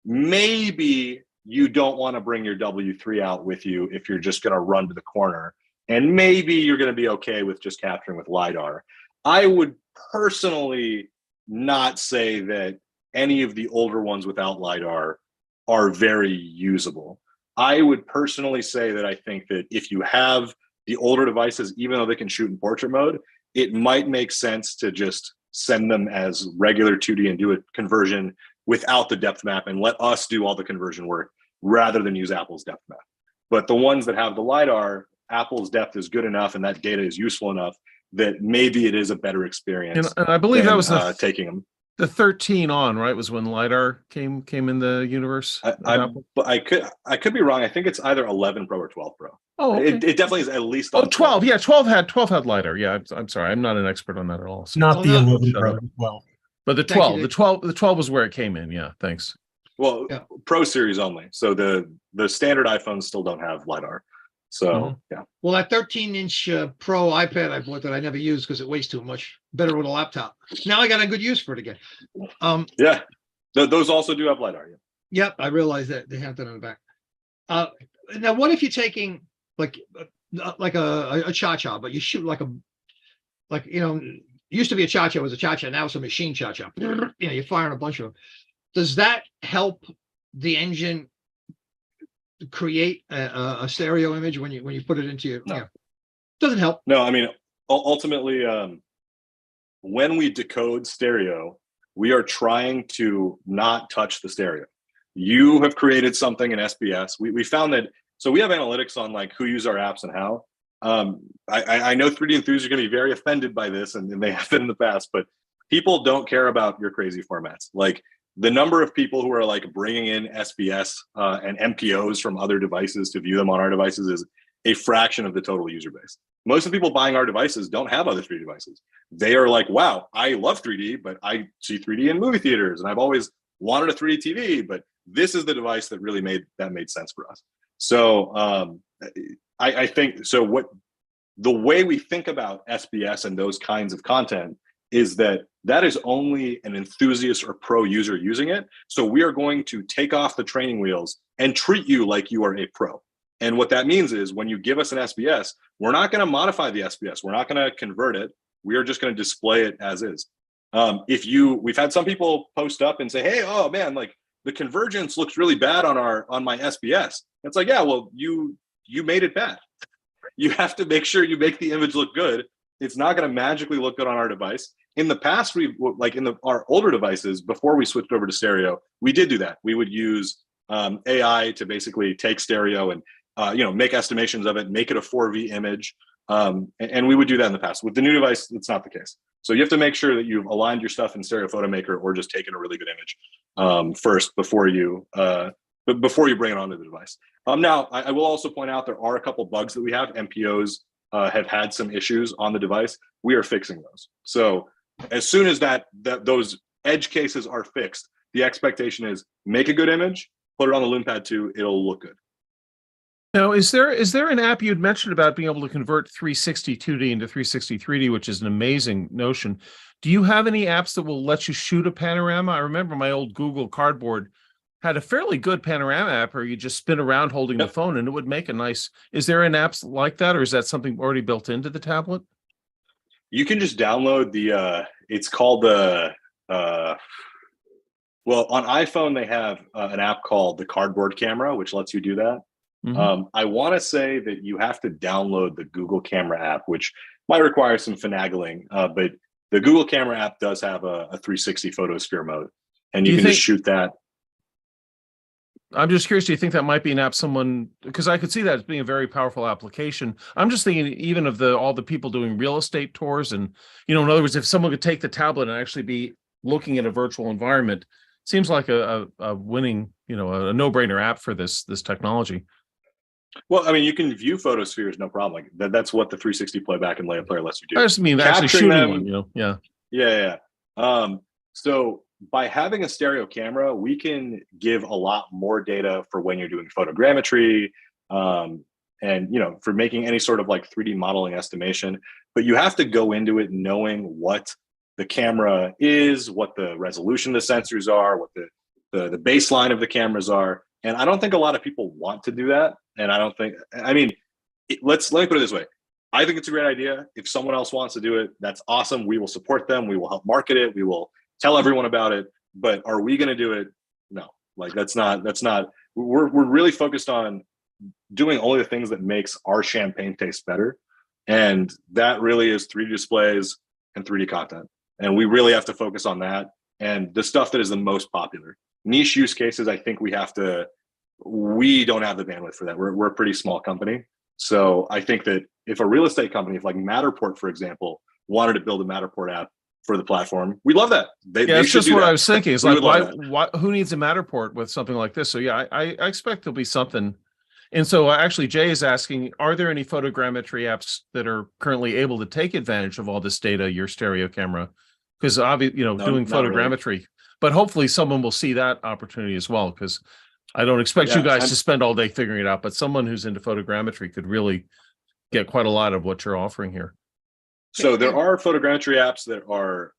S6: maybe you don't want to bring your W3 out with you if you're just going to run to the corner. And maybe you're going to be okay with just capturing with LiDAR. I would personally not say that any of the older ones without LiDAR are very usable. I would personally say that I think that if you have the older devices, even though they can shoot in portrait mode, it might make sense to just send them as regular 2D and do a conversion without the depth map and let us do all the conversion work rather than use Apple's depth map. But the ones that have the LiDAR, Apple's depth is good enough and that data is useful enough that maybe it is a better experience.
S8: And I believe that was
S6: taking them.
S8: The 13 on, right, was when LiDAR came in the universe.
S6: I could be wrong. I think it's either 11 Pro or 12 Pro.
S8: Oh, okay.
S6: It definitely is at least.
S8: 12. Yeah, 12 had LiDAR. Yeah, I'm sorry, I'm not an expert on that at all. So.
S11: Not the 11 Pro. Well,
S8: but the 12, the 12 was where it came in. Yeah, thanks.
S6: Well, Pro series only. So the standard iPhones still don't have LiDAR. So yeah.
S2: Well, that 13-inch Pro iPad I bought that I never used because it weighs too much. Better with a laptop. Now I got a good use for it again.
S6: Yeah. Those also do have LiDAR. Yeah.
S2: Yep, I realize that they have that on the back. Now, what if you're taking like a cha-cha, but you shoot like used to be a cha-cha was a cha-cha, now it's a machine cha-cha. You're firing a bunch of them. Does that help the engine create a stereo image when you put it into your?
S6: No.
S2: Yeah. Doesn't help.
S6: No, I mean, ultimately, when we decode stereo, we are trying to not touch the stereo. You have created something in SBS. We found that, so we have analytics on like who use our apps and how. I know 3D enthusiasts are going to be very offended by this, and they have been in the past, but people don't care about your crazy formats. Like the number of people who are like bringing in SBS and MPOs from other devices to view them on our devices is a fraction of the total user base. Most of the people buying our devices don't have other 3D devices. They are like, wow, I love 3D, but I see 3D in movie theaters, and I've always wanted a 3D TV, but this is the device that really made sense for us. So I think so. What the way we think about SBS and those kinds of content is that is only an enthusiast or pro user using it. So we are going to take off the training wheels and treat you like you are a pro. And what that means is when you give us an SBS, we're not going to modify the SBS. We're not going to convert it. We are just going to display it as is. We've had some people post up and say, hey, oh man, like the convergence looks really bad on my SBS. It's like, yeah, well, you made it bad. You have to make sure you make the image look good. It's not going to magically look good on our device. In the past, our older devices, before we switched over to stereo, we did do that. We would use AI to basically take stereo and make estimations of it, make it a 4V image. And we would do that in the past. With the new device, it's not the case. So you have to make sure that you've aligned your stuff in Stereo Photo Maker or just taken a really good image first before you bring it onto the device. Now, I will also point out there are a couple bugs that we have. MPOs have had some issues on the device. We are fixing those. So as soon as those edge cases are fixed, the expectation is make a good image, put it on the LoomPad 2, it'll look good.
S8: Now, is there an app you'd mentioned about being able to convert 360 2D into 360 3D, which is an amazing notion? Do you have any apps that will let you shoot a panorama? I remember my old Google Cardboard had a fairly good panorama app where you just spin around holding the phone and it would make a nice. Is there an app like that, or is that something already built into the tablet?
S6: You can just download it's called on iPhone, they have an app called the Cardboard Camera, which lets you do that. Mm-hmm. I want to say that you have to download the Google Camera app, which might require some finagling, but the Google Camera app does have a 360 photosphere mode, and you can just shoot that.
S8: I'm just curious, do you think that might be an app because I could see that as being a very powerful application. I'm just thinking even of all the people doing real estate tours and, in other words, if someone could take the tablet and actually be looking at a virtual environment, seems like a winning, a no-brainer app for this technology.
S6: Well, I mean, you can view photospheres, no problem. Like that's what the 360 playback and Leia Player lets you do.
S8: I just mean actually shooting one, Yeah.
S6: Yeah. So by having a stereo camera, we can give a lot more data for when you're doing photogrammetry, and for making any sort of like 3D modeling estimation. But you have to go into it knowing what the camera is, what the resolution of the sensors are, what the baseline of the cameras are. And I don't think a lot of people want to do that. And let me put it this way. I think it's a great idea. If someone else wants to do it, that's awesome. We will support them. We will help market it. We will tell everyone about it. But are we going to do it? No, that's not, we're really focused on doing only the things that makes our champagne taste better. And that really is 3D displays and 3D content. And we really have to focus on that and the stuff that is the most popular. Niche use cases, I think we don't have the bandwidth for that. We're a pretty small company. So I think that if a real estate company, if like Matterport, for example, wanted to build a Matterport app for the platform, we love that.
S8: It's just what I was thinking. It's like, why, who needs a Matterport with something like this? So yeah, I expect there'll be something. And so actually Jay is asking, are there any photogrammetry apps that are currently able to take advantage of all this data, your stereo camera? Because obviously, doing photogrammetry, really. But hopefully someone will see that opportunity as well. Because I don't expect
S6: Yeah,
S8: you guys
S6: I'm-
S8: to spend all day figuring it out, but someone who's into photogrammetry could really get quite a lot of what you're offering here.
S6: So there are photogrammetry apps that are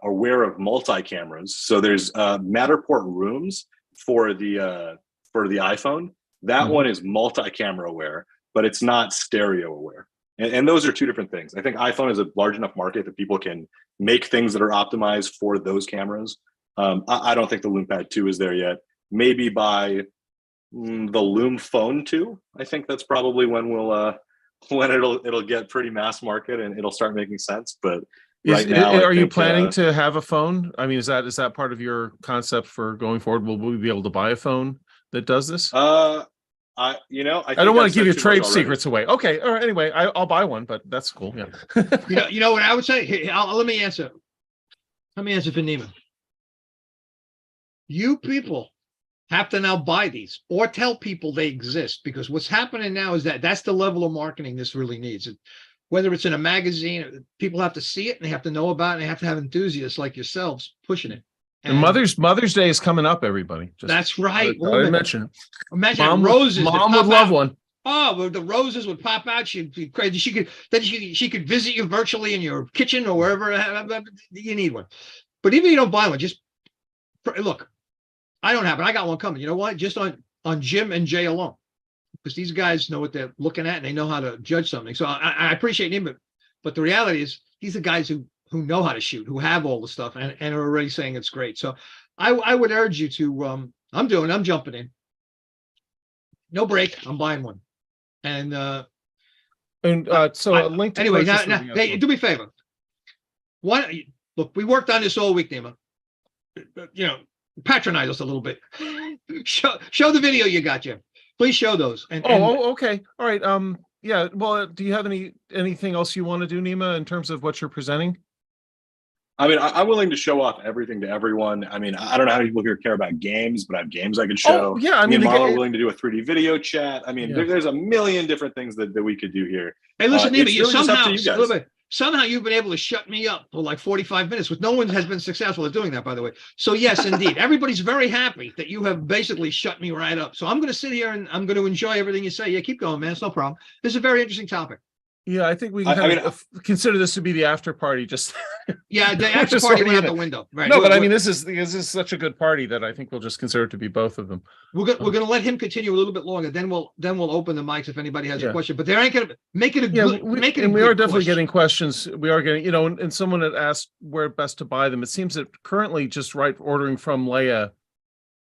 S6: aware of multi-cameras. So there's Matterport Rooms for the iPhone. That
S8: Mhm.
S6: one is multi-camera aware, but it's not stereo aware. And those are two different things. I think iPhone is a large enough market that people can make things that are optimized for those cameras. I don't think the LoomPad 2 is there yet. Maybe by the Loom Phone 2. I think that's probably when it'll get pretty mass market and it'll start making sense. But right now, I
S8: are you
S6: think,
S8: planning to have a phone? I mean, is that part of your concept for going forward? Will we be able to buy a phone that does this?
S6: I
S8: don't want to give you trade secrets away. Okay, all right. Anyway, I'll buy one, but that's cool. Yeah.
S2: You know what I would say? Here, let me answer. Let me answer for Neiman. You people have to now buy these or tell people they exist, because what's happening now is that's the level of marketing this really needs. Whether it's in a magazine, people have to see it and they have to know about it. And they have to have enthusiasts like yourselves pushing it.
S8: And Mother's Day is coming up, everybody.
S2: That's right.
S8: I didn't mention it.
S2: Imagine
S8: Mom,
S2: roses. that
S8: Mom
S2: pop
S8: would love
S2: out.
S8: one.
S2: Oh, well, the roses would pop out. She'd be crazy. She could visit you virtually in your kitchen or wherever you need one. But even if you don't buy one, just look. I don't have it. I got one coming. You know what? Just on Jim and Jay alone, because these guys know what they're looking at and they know how to judge something. So I appreciate him, but the reality is these are guys who know how to shoot, who have all the stuff and are already saying it's great. So I would urge you to I'm jumping in. No break. I'm buying one. And
S8: so a link to
S2: anyway,
S8: purchase
S2: now
S8: would be
S2: hey,
S8: helpful.
S2: do me a favor. Look, we worked on this all week, Nima. You know, patronize us a little bit. Show the video you got, Jim. Please show those.
S8: Okay. All right. Yeah. Well, do you have anything else you want to do, Nima, in terms of what you're presenting?
S6: I mean, I'm willing to show off everything to everyone. I mean, I don't know how many people here care about games, but I have games I could show.
S8: Oh, yeah. I
S6: Me
S8: mean,
S6: and Mom are willing to do a 3D video chat. I mean,
S8: Yeah.
S6: there's a million different things that we could do here.
S2: Hey, listen, Nima,
S6: it's
S2: you
S6: really just up to
S2: somehow,
S6: you guys.
S2: somehow you've been able to shut me up for like 45 minutes, with no one has been successful at doing that, by the way. So yes, indeed, everybody's very happy that you have basically shut me right up. So I'm going to sit here and I'm going to enjoy everything you say. Yeah, keep going, man. It's no problem. This is a very interesting topic.
S8: Yeah, I think we can kind of consider this to be the after party. Just
S2: yeah, the
S8: We're
S2: after
S8: just
S2: party
S8: already
S2: went out
S8: in
S2: the
S8: it.
S2: window. Right.
S8: No, but I mean, this is such a good party that I think we'll just consider it to be both of them.
S2: We're gonna let him continue a little bit longer. Then we'll open the mics if anybody has a
S8: Yeah.
S2: question. But they ain't gonna make it a
S8: Yeah,
S2: good.
S8: we are definitely getting questions. We are getting, and someone had asked where best to buy them. It seems that currently just ordering from Leia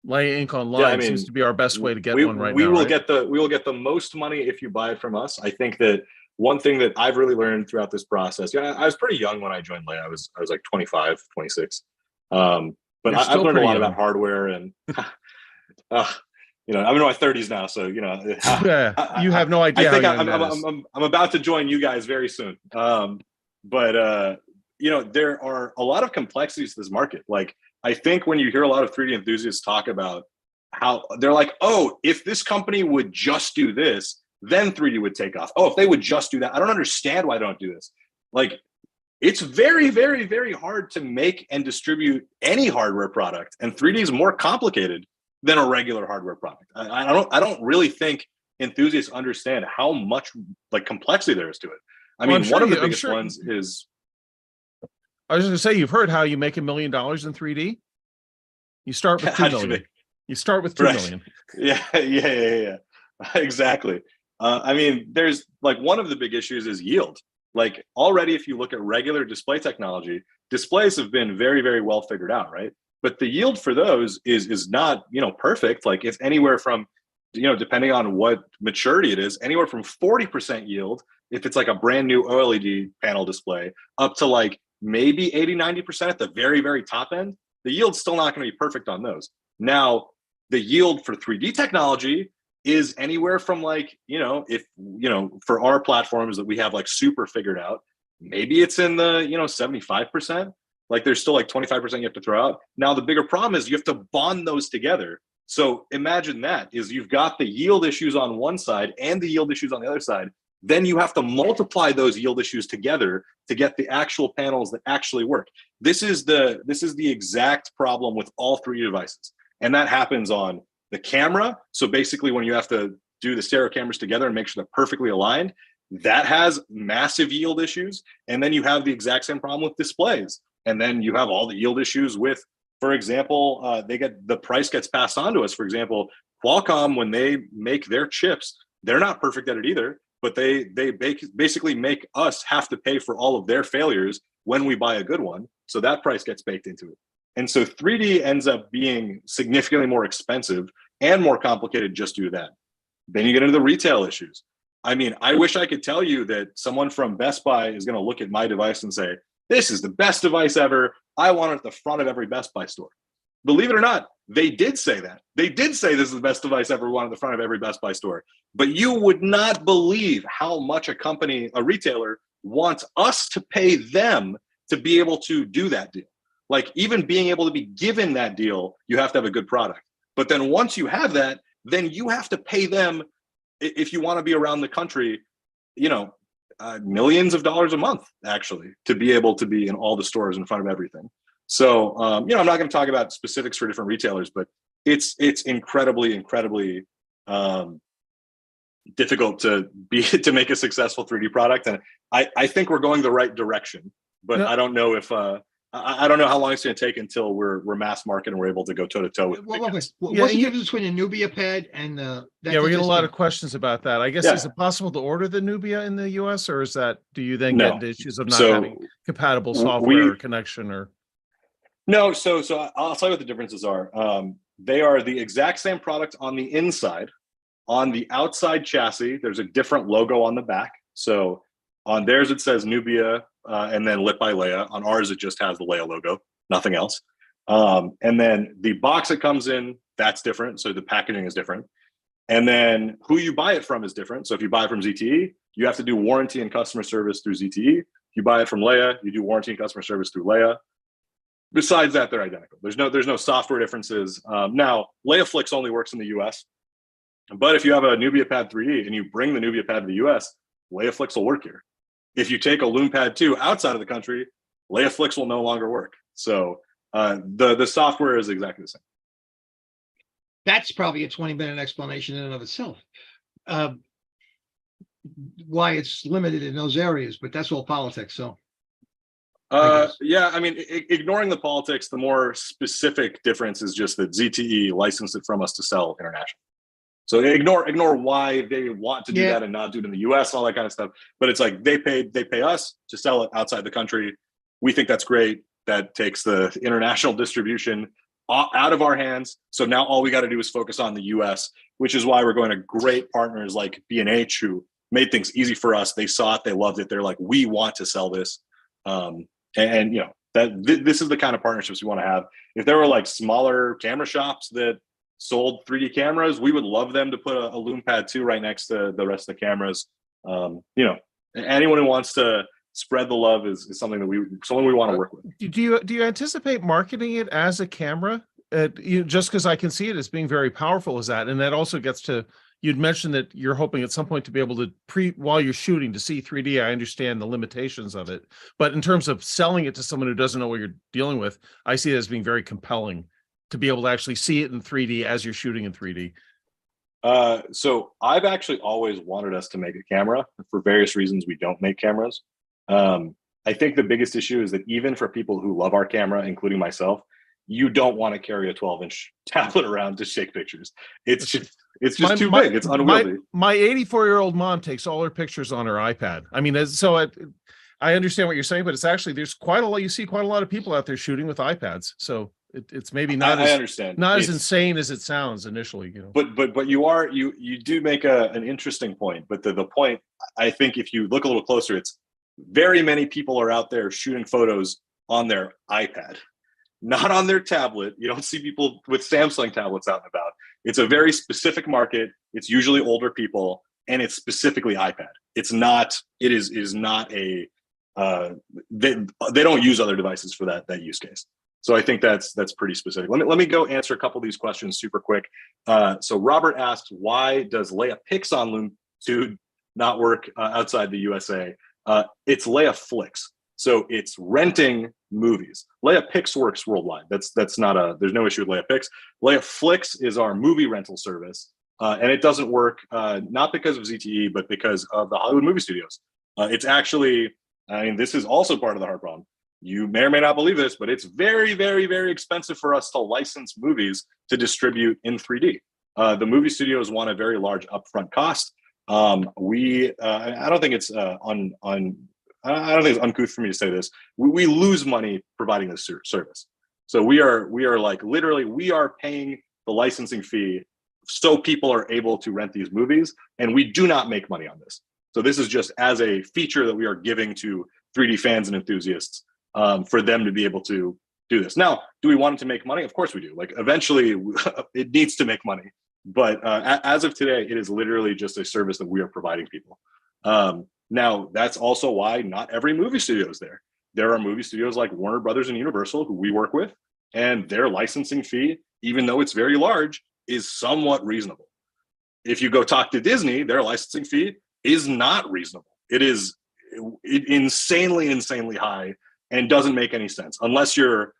S8: Inc. online seems to be our best way to get one right now.
S6: We will
S8: right?
S6: get the most money if you buy it from us. I think that one thing that I've really learned throughout this process, I was pretty young when I joined Leia. I was like 25, 26. But I've learned a lot about hardware and I'm in my 30s now, so
S8: yeah, you have no idea.
S6: I think
S8: how young that is.
S6: I'm about to join you guys very soon. But there are a lot of complexities to this market. Like, I think when you hear a lot of 3D enthusiasts talk about how they're like, oh, if this company would just do this, then 3D would take off. Oh, if they would just do that. I don't understand why they don't do this. Like, it's very, very, very hard to make and distribute any hardware product, and 3D is more complicated than a regular hardware product. I don't really think enthusiasts understand how much complexity there is to it. I mean, one of the biggest ones is.
S8: I was just gonna say, you've heard how you make $1 million in 3D. You start with 2 million. You start with 2 million.
S6: Yeah. Exactly. I mean, there's one of the big issues is yield. Like, already, if you look at regular display technology, displays have been very, very well figured out, right? But the yield for those is not, perfect. Like, it's anywhere from, depending on what maturity it is, anywhere from 40% yield, if it's like a brand new OLED panel display, up to maybe 80-90% at the very, very top end. The yield's still not going to be perfect on those. Now, the yield for 3D technology is anywhere from for our platforms that we have super figured out, maybe it's in the 75%. There's still 25% you have to throw out. Now, the bigger problem is you have to bond those together. So imagine that is you've got the yield issues on one side and the yield issues on the other side. Then you have to multiply those yield issues together to get the actual panels that actually work. This is the exact problem with all 3D devices. And that happens on The camera, so basically when you have to do the stereo cameras together and make sure they're perfectly aligned, that has massive yield issues. And then you have the exact same problem with displays. And then you have all the yield issues with, for example, the price gets passed on to us. For example, Qualcomm, when they make their chips, they're not perfect at it either, but they basically make us have to pay for all of their failures when we buy a good one. So that price gets baked into it. And so 3D ends up being significantly more expensive and more complicated just due to that. Then you get into the retail issues. I mean, I wish I could tell you that someone from Best Buy is going to look at my device and say, this is the best device ever. I want it at the front of every Best Buy store. Believe it or not, they did say that. They did say this is the best device ever, one at the front of every Best Buy store. But you would not believe how much a retailer wants us to pay them to be able to do that deal. Like even being able to be given that deal, you have to have a good product. But then once you have that, then you have to pay them, if you want to be around the country, millions of dollars a month, actually, to be able to be in all the stores in front of everything. So, I'm not going to talk about specifics for different retailers, but it's incredibly difficult to make a successful 3D product. And I think we're going the right direction, but I don't know if I don't know how long it's going to take until we're mass market and we're able to go toe to toe with.
S2: What's the difference between a Nubia pad and the?
S8: Yeah, we get a lot of questions about that. I guess is it possible to order the Nubia in the US, or do you then get into issues of not having compatible software or connection or?
S6: No, so I'll tell you what the differences are. They are the exact same product on the inside. On the outside chassis, there's a different logo on the back. So on theirs it says Nubia and then lit by Leia. On ours it just has the Leia logo, nothing else. And then the box it comes in, that's different. So the packaging is different. And then who you buy it from is different. So if you buy it from ZTE, you have to do warranty and customer service through ZTE. If you buy it from Leia, you do warranty and customer service through Leia. Besides that, they're identical. There's no software differences. Now, LeiaFlix only works in the US, but if you have a Nubia Pad 3D and you bring the Nubia Pad to the US, LeiaFlix will work here. If you take a LoomPad 2 outside of the country, LeiaFlix will no longer work. So the software is exactly the same.
S2: That's probably a 20-minute explanation in and of itself. Why it's limited in those areas, but that's all politics. So.
S6: Yeah, I mean, ignoring the politics, the more specific difference is just that ZTE licensed it from us to sell internationally. So ignore why they want to do that and not do it in the US, all that kind of stuff. But it's like they pay us to sell it outside the country. We think that's great. That takes the international distribution out of our hands. So now all we got to do is focus on the US, which is why we're going to great partners like B&H who made things easy for us. They saw it, they loved it. They're like, we want to sell this. And this is the kind of partnerships we want to have. If there were like smaller camera shops that sold 3D cameras, we would love them to put a LoomPad 2 right next to the rest of the cameras. Anyone who wants to spread the love is something that we want to work with.
S8: Do you anticipate marketing it as a camera? Just because I can see it as being very powerful as that, and that also gets to. You'd mentioned that you're hoping at some point to be able to while you're shooting to see 3D. I understand the limitations of it, but in terms of selling it to someone who doesn't know what you're dealing with, I see it as being very compelling to be able to actually see it in 3D as you're shooting in 3D.
S6: So I've actually always wanted us to make a camera. For various reasons, we don't make cameras. I think the biggest issue is that even for people who love our camera, including myself, you don't want to carry a 12-inch tablet around to shake pictures. It's just too big. It's unwieldy.
S8: My 84-year-old mom takes all her pictures on her iPad. I mean, I understand what you're saying, but it's actually there's quite a lot. You see quite a lot of people out there shooting with iPads. So it's maybe not as insane as it sounds initially.
S6: But you do make an interesting point. But the point, I think, if you look a little closer, it's very many people are out there shooting photos on their iPad. Not on their tablet. You don't see people with Samsung tablets out and about. It's a very specific market. It's usually older people, and it's specifically iPad. It is not a. They don't use other devices for that use case. So I think that's pretty specific. Let me go answer a couple of these questions super quick. So Robert asked, why does Leia Pixon Loom 2 not work outside the USA? It's LeiaFlix. So it's renting movies. Leia Pix works worldwide. That's not there's no issue with Leia Pix. Leia Flix is our movie rental service. And it doesn't work, not because of ZTE, but because of the Hollywood movie studios. It's actually, I mean, this is also part of the hard problem. You may or may not believe this, but it's very, very, very expensive for us to license movies to distribute in 3D. The movie studios want a very large upfront cost. I don't think it's I don't think it's uncouth for me to say this. We lose money providing this service. So we are like literally we are paying the licensing fee so people are able to rent these movies, and we do not make money on this. So this is just as a feature that we are giving to 3D fans and enthusiasts for them to be able to do this. Now, do we want it to make money? Of course we do. Like eventually it needs to make money. But as of today, it is literally just a service that we are providing people. Now, that's also why not every movie studio is there. There are movie studios like Warner Brothers and Universal who we work with, and their licensing fee, even though it's very large, is somewhat reasonable. If you go talk to Disney, their licensing fee is not reasonable. It is insanely, insanely high and doesn't make any sense unless you're,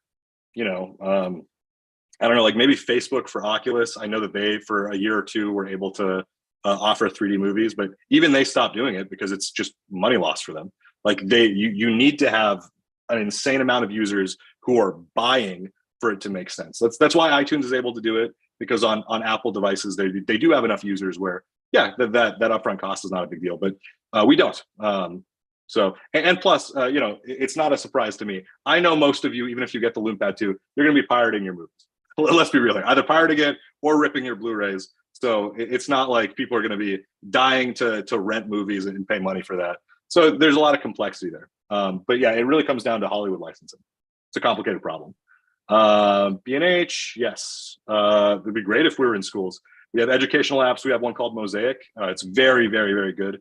S6: I don't know, like maybe Facebook for Oculus. I know that they, for a year or two, were able to offer 3D movies, but even they stopped doing it because it's just money loss for them. Like you need to have an insane amount of users who are buying for it to make sense. That's why iTunes is able to do it, because on Apple devices, they do have enough users where, yeah, that upfront cost is not a big deal, but we don't. So, and plus, it's not a surprise to me. I know most of you, even if you get the Loompad 2, you're going to be pirating your movies. Let's be real, either pirating it or ripping your Blu-rays. So it's not like people are going to be dying to rent movies and pay money for that. So there's a lot of complexity there. But yeah, it really comes down to Hollywood licensing. It's a complicated problem. B&H, yes. It'd be great if we were in schools. We have educational apps. We have one called Mosaic. It's very, very, very good.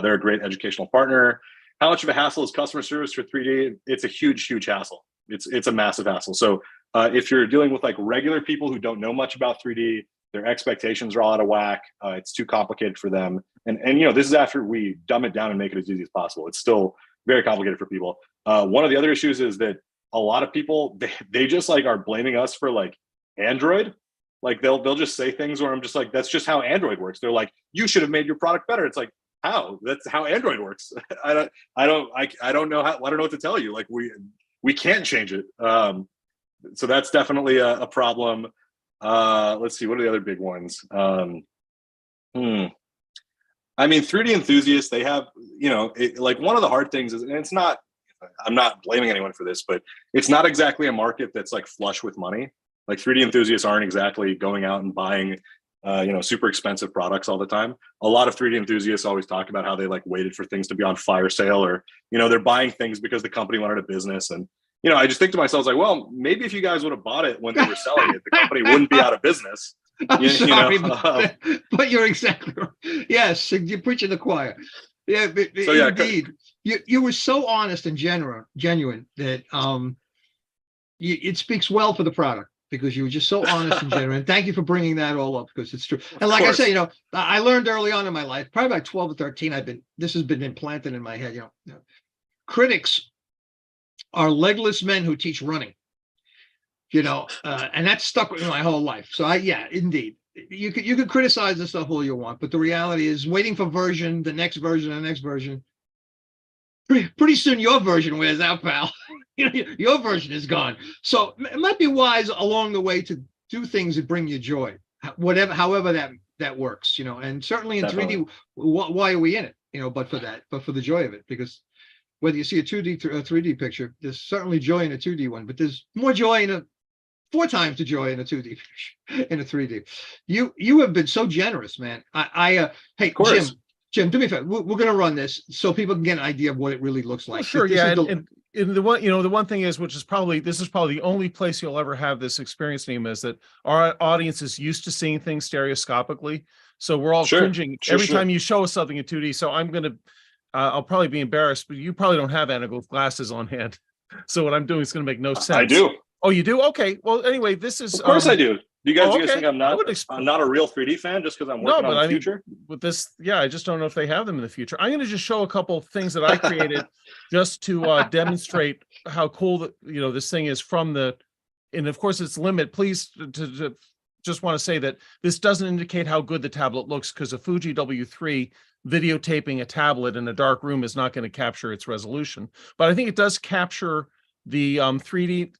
S6: They're a great educational partner. How much of a hassle is customer service for 3D? It's a huge, huge hassle. It's a massive hassle. So if you're dealing with like regular people who don't know much about 3D, their expectations are all out of whack. It's too complicated for them. And this is after we dumb it down and make it as easy as possible. It's still very complicated for people. One of the other issues is that a lot of people, they just like are blaming us for like Android. Like they'll just say things where I'm just like, that's just how Android works. They're like, you should have made your product better. It's like, how? That's how Android works. I don't know how, I don't know what to tell you. Like we can't change it. So that's definitely a problem. Let's see, what are the other big ones? I mean, 3D enthusiasts, they have, like one of the hard things is, and it's not, I'm not blaming anyone for this, but it's not exactly a market that's like flush with money. Like 3D enthusiasts aren't exactly going out and buying, super expensive products all the time. A lot of 3D enthusiasts always talk about how they like waited for things to be on fire sale, or, they're buying things because the company wanted a business. And, I just think to myself, like, well, maybe if you guys would have bought it when they were selling it, the company wouldn't be out of business.
S2: I'm sorry, but you're exactly right. Yes, you're preaching the choir. Yeah, so, yeah, indeed. You were so honest and genuine that it speaks well for the product, because you were just so honest and genuine. Thank you for bringing that all up, because it's true. And like I say, I learned early on in my life, probably about 12 or 13, this has been implanted in my head. Critics are legless men who teach running. And that's stuck with me my whole life. So indeed, you could criticize the stuff all you want, but the reality is waiting for the next version. Pretty soon your version wears out, pal. Your version is gone. So it might be wise along the way to do things that bring you joy, however that works. And certainly in Definitely. 3D, why are we in it? But for the joy of it, because whether you see a 2D or a 3D picture, there's certainly joy in a 2D one, but there's more joy 4 times the joy in a 2D picture, in a 3D. You have been so generous, man. Hey, Jim, do me a favor. We're going to run this so people can get an idea of what it really looks like.
S8: Well, sure, yeah. And the one, the one thing is, this is probably the only place you'll ever have this experience, Nima, is that our audience is used to seeing things stereoscopically. So we're all cringing every time you show us something in 2D. So I'll probably be embarrassed, but you probably don't have angle glasses on hand. So what I'm doing is going to make no sense.
S6: I do.
S8: Oh, you do? Okay. Well, anyway, this is.
S6: Of course I do. Do you guys,
S8: oh,
S6: you guys
S8: okay.
S6: think I'm
S8: I
S6: not?
S8: would ex-
S6: I'm not a real 3D fan just because I'm
S8: No,
S6: working
S8: but
S6: on
S8: I
S6: the
S8: mean,
S6: future.
S8: with this, yeah, I just don't know if they have them in the future. I'm going to just show a couple of things that I created just to demonstrate how cool this thing is from the, and of course it's limit. Please to just want to say that this doesn't indicate how good the tablet looks, because a Fuji W3 videotaping a tablet in a dark room is not going to capture its resolution. But I think it does capture the 3D,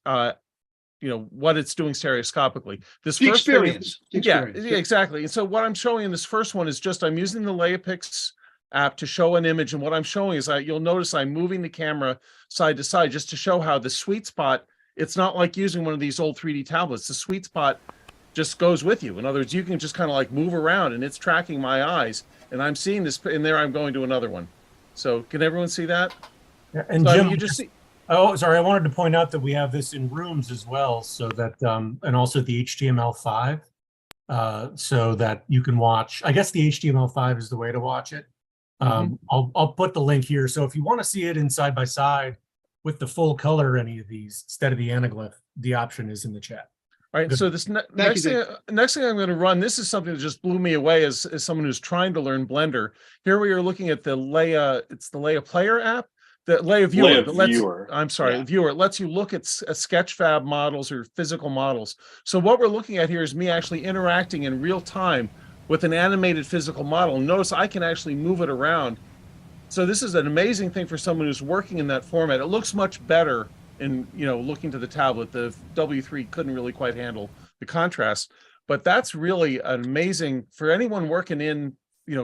S8: what it's doing stereoscopically. This
S2: The
S8: first thing is-
S2: experience. The experience.
S8: yeah, exactly. And so what I'm showing in this first one is just, I'm using the LeiaPix app to show an image. And what I'm showing is you'll notice I'm moving the camera side to side just to show how the sweet spot, it's not like using one of these old 3D tablets. The sweet spot just goes with you. In other words, you can just kind of like move around and it's tracking my eyes, and I'm seeing this, and there I'm going to another one. So can everyone see that?
S11: Yeah, and
S8: So, I
S11: Jim,
S8: mean, you just see,
S11: oh, sorry, I wanted to point out that we have this in rooms as well, so that and also the HTML5, so that you can watch. I guess the HTML5 is the way to watch it. I'll put the link here. So if you want to see it in side by side with the full color, any of these instead of the anaglyph, the option is in the chat.
S8: all right.
S11: Good.
S8: So this next thing I'm going to run, this is something that just blew me away as someone who's trying to learn Blender. Here we are looking at the Leia, it's the Leia Player app. The Leia Viewer,
S6: Leia
S8: that lets-
S6: Viewer.
S8: I'm sorry,
S6: Yeah.
S8: Viewer. It lets you look at Sketchfab models or physical models. So what we're looking at here is me actually interacting in real time with an animated physical model. Notice I can actually move it around. So this is an amazing thing for someone who's working in that format. It looks much better in, looking to the tablet. The W3 couldn't really quite handle the contrast, but that's really an amazing, for anyone working in,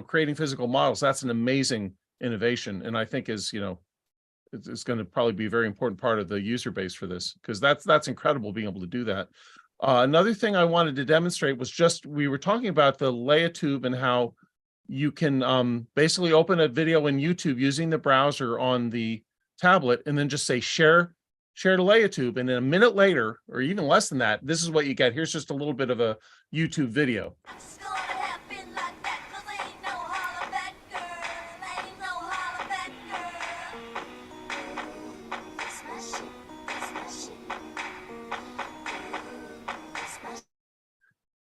S8: creating physical models, that's an amazing innovation. And I think is, it's going to probably be a very important part of the user base for this, because that's incredible being able to do that. Another thing I wanted to demonstrate was just, we were talking about the LeiaTube and how you can basically open a video in YouTube using the browser on the tablet and then just say share to LeiaTube. And then a minute later, or even less than that, this is what you get. Here's just a little bit of a YouTube video.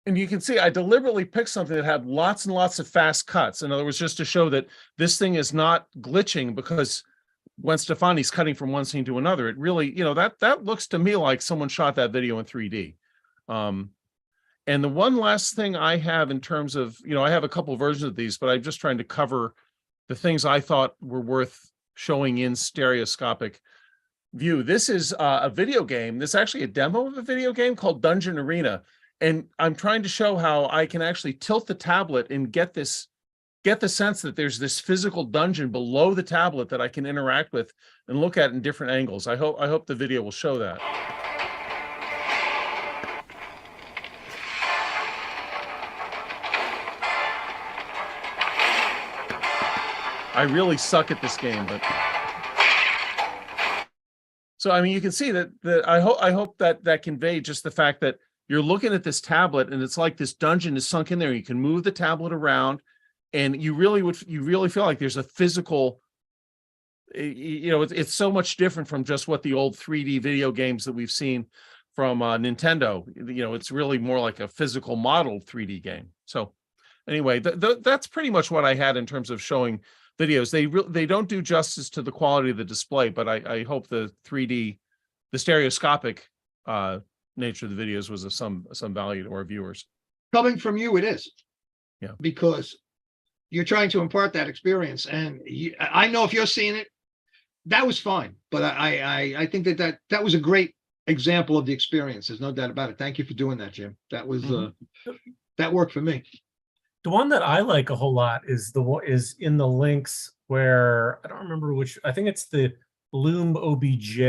S8: And you can see I deliberately picked something that had lots and lots of fast cuts. In other words, just to show that this thing is not glitching, because when Stefani's cutting from one scene to another, it really, that looks to me like someone shot that video in 3D. And the one last thing I have in terms of, I have a couple versions of these, but I'm just trying to cover the things I thought were worth showing in stereoscopic view. This is a video game. This is actually a demo of a video game called Dungeon Arena. And I'm trying to show how I can actually tilt the tablet and get the sense that there's this physical dungeon below the tablet that I can interact with and look at in different angles. I hope the video will show that. I really suck at this game, but so I mean, you can see that I hope that conveyed just the fact that you're looking at this tablet and it's like this dungeon is sunk in there. You can move the tablet around, and you really feel like there's a physical, it's so much different from just what the old 3D video games that we've seen from Nintendo. It's really more like a physical modeled 3D game. So anyway, that's pretty much what I had in terms of showing videos. They don't do justice to the quality of the display, but I hope the 3D, the stereoscopic nature of the videos was of some value to our viewers.
S2: Coming from you, it is.
S8: Yeah.
S2: Because you're trying to impart that experience, and I know if you're seeing it, that was fine. But I think that was a great example of the experience. There's no doubt about it. Thank you for doing that, Jim. That was that worked for me.
S11: The one that I like a whole lot is in the links where I don't remember which. I think it's the Bloom OBJ.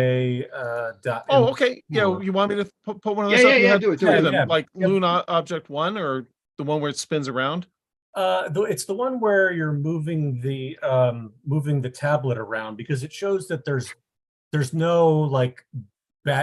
S8: Oh, okay. Yeah, you want me to put one of those?
S2: Yeah. Do it.
S8: Like Luna Object 1, or the one where it spins around.
S11: It's the one where you're moving the tablet around, because it shows that there's no like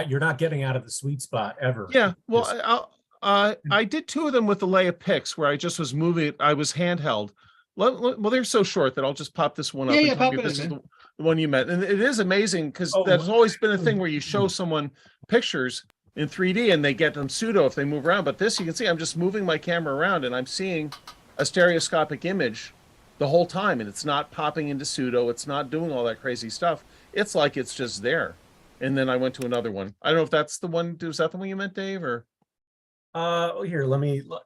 S11: you're not getting out of the sweet spot ever.
S8: Yeah. Well, I did two of them with the LeiaPix where I just was moving it. I was handheld. Well, they're so short that I'll just pop this one up.
S2: Yeah,
S8: and tell
S2: pop
S8: you
S2: it
S8: this
S2: in,
S8: is
S2: man.
S8: the one you met. And it is amazing, because
S11: Oh,
S8: there's always been a thing where you show someone pictures in 3D, and they get them pseudo if they move around. But this, you can see, I'm just moving my camera around, and I'm seeing a stereoscopic image the whole time, and it's not popping into pseudo. It's not doing all that crazy stuff. It's like it's just there. And then I went to another one. I don't know if that's the one. Was that the one you meant, Dave? Or
S11: Here,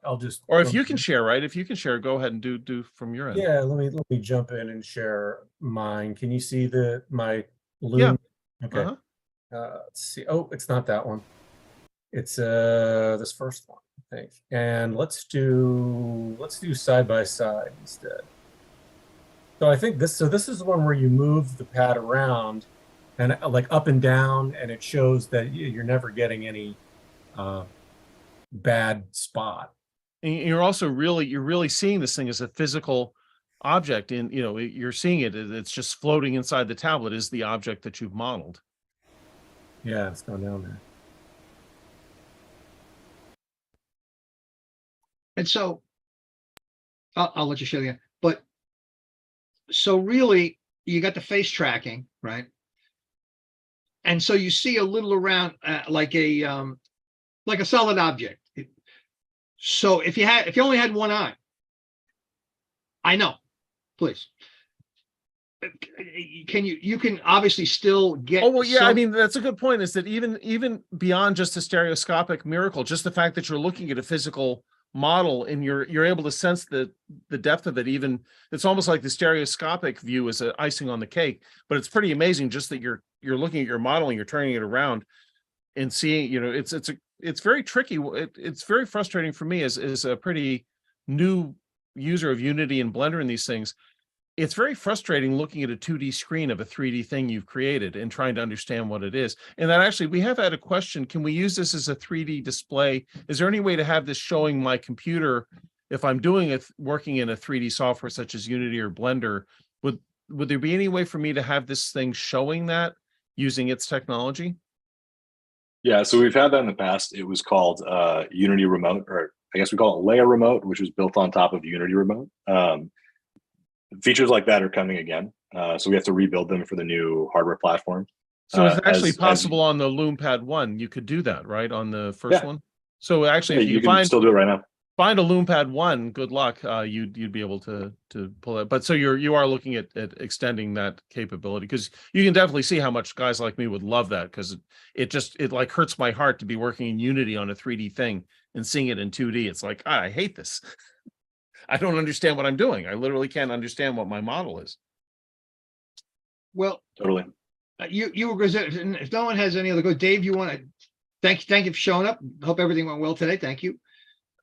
S11: I'll just.
S8: or if you can share, right? If you can share, go ahead and do from your end.
S11: Yeah, let me jump in and share mine. Can you see my Loom?
S8: Yeah.
S11: Okay. Let's see. Oh, it's not that one. It's this first one, I think. And let's do side by side instead. So I think this is the one where you move the pad around and like up and down, and it shows that you're never getting any bad spot.
S8: And you're also really seeing this thing as a physical object, and you're seeing it's just floating inside the tablet is the object that you've modeled.
S11: Yeah, it's going down there.
S2: And so I'll let you show you. But so really, you got the face tracking, right? And so you see a little around like a solid object. So if you only had one eye, I know, please. You can obviously still get.
S8: Oh, well, yeah. I mean, that's a good point, is that even beyond just a stereoscopic miracle, just the fact that you're looking at a physical model and you're able to sense the depth of it. Even it's almost like the stereoscopic view is an icing on the cake, but it's pretty amazing just that you're looking at your model and you're turning it around and seeing, it's very tricky. It's very frustrating for me as a pretty new user of Unity and Blender and these things. It's very frustrating looking at a 2D screen of a 3D thing you've created and trying to understand what it is. And that actually, we have had a question, can we use this as a 3D display? Is there any way to have this showing my computer if I'm doing it, working in a 3D software such as Unity or Blender? Would there be any way for me to have this thing showing that using its technology?
S6: Yeah, so we've had that in the past. It was called Unity Remote, or I guess we call it Leia Remote, which was built on top of Unity Remote. Features like that are coming again. So we have to rebuild them for the new hardware platform.
S8: So it's actually possible on the LoomPad 1, you could do that, right? On the first one. So actually, if
S6: you can still do it right now.
S8: Find a LoomPad 1, good luck. You'd be able to pull it. But so you are looking at extending that capability, because you can definitely see how much guys like me would love that, because it like hurts my heart to be working in Unity on a 3D thing and seeing it in 2D. It's like, I hate this. I don't understand what I'm doing. I literally can't understand what my model is.
S2: Well,
S6: totally.
S2: You were good. If no one has any other good, Dave, you want to thank you for showing up. Hope everything went well today. Thank you,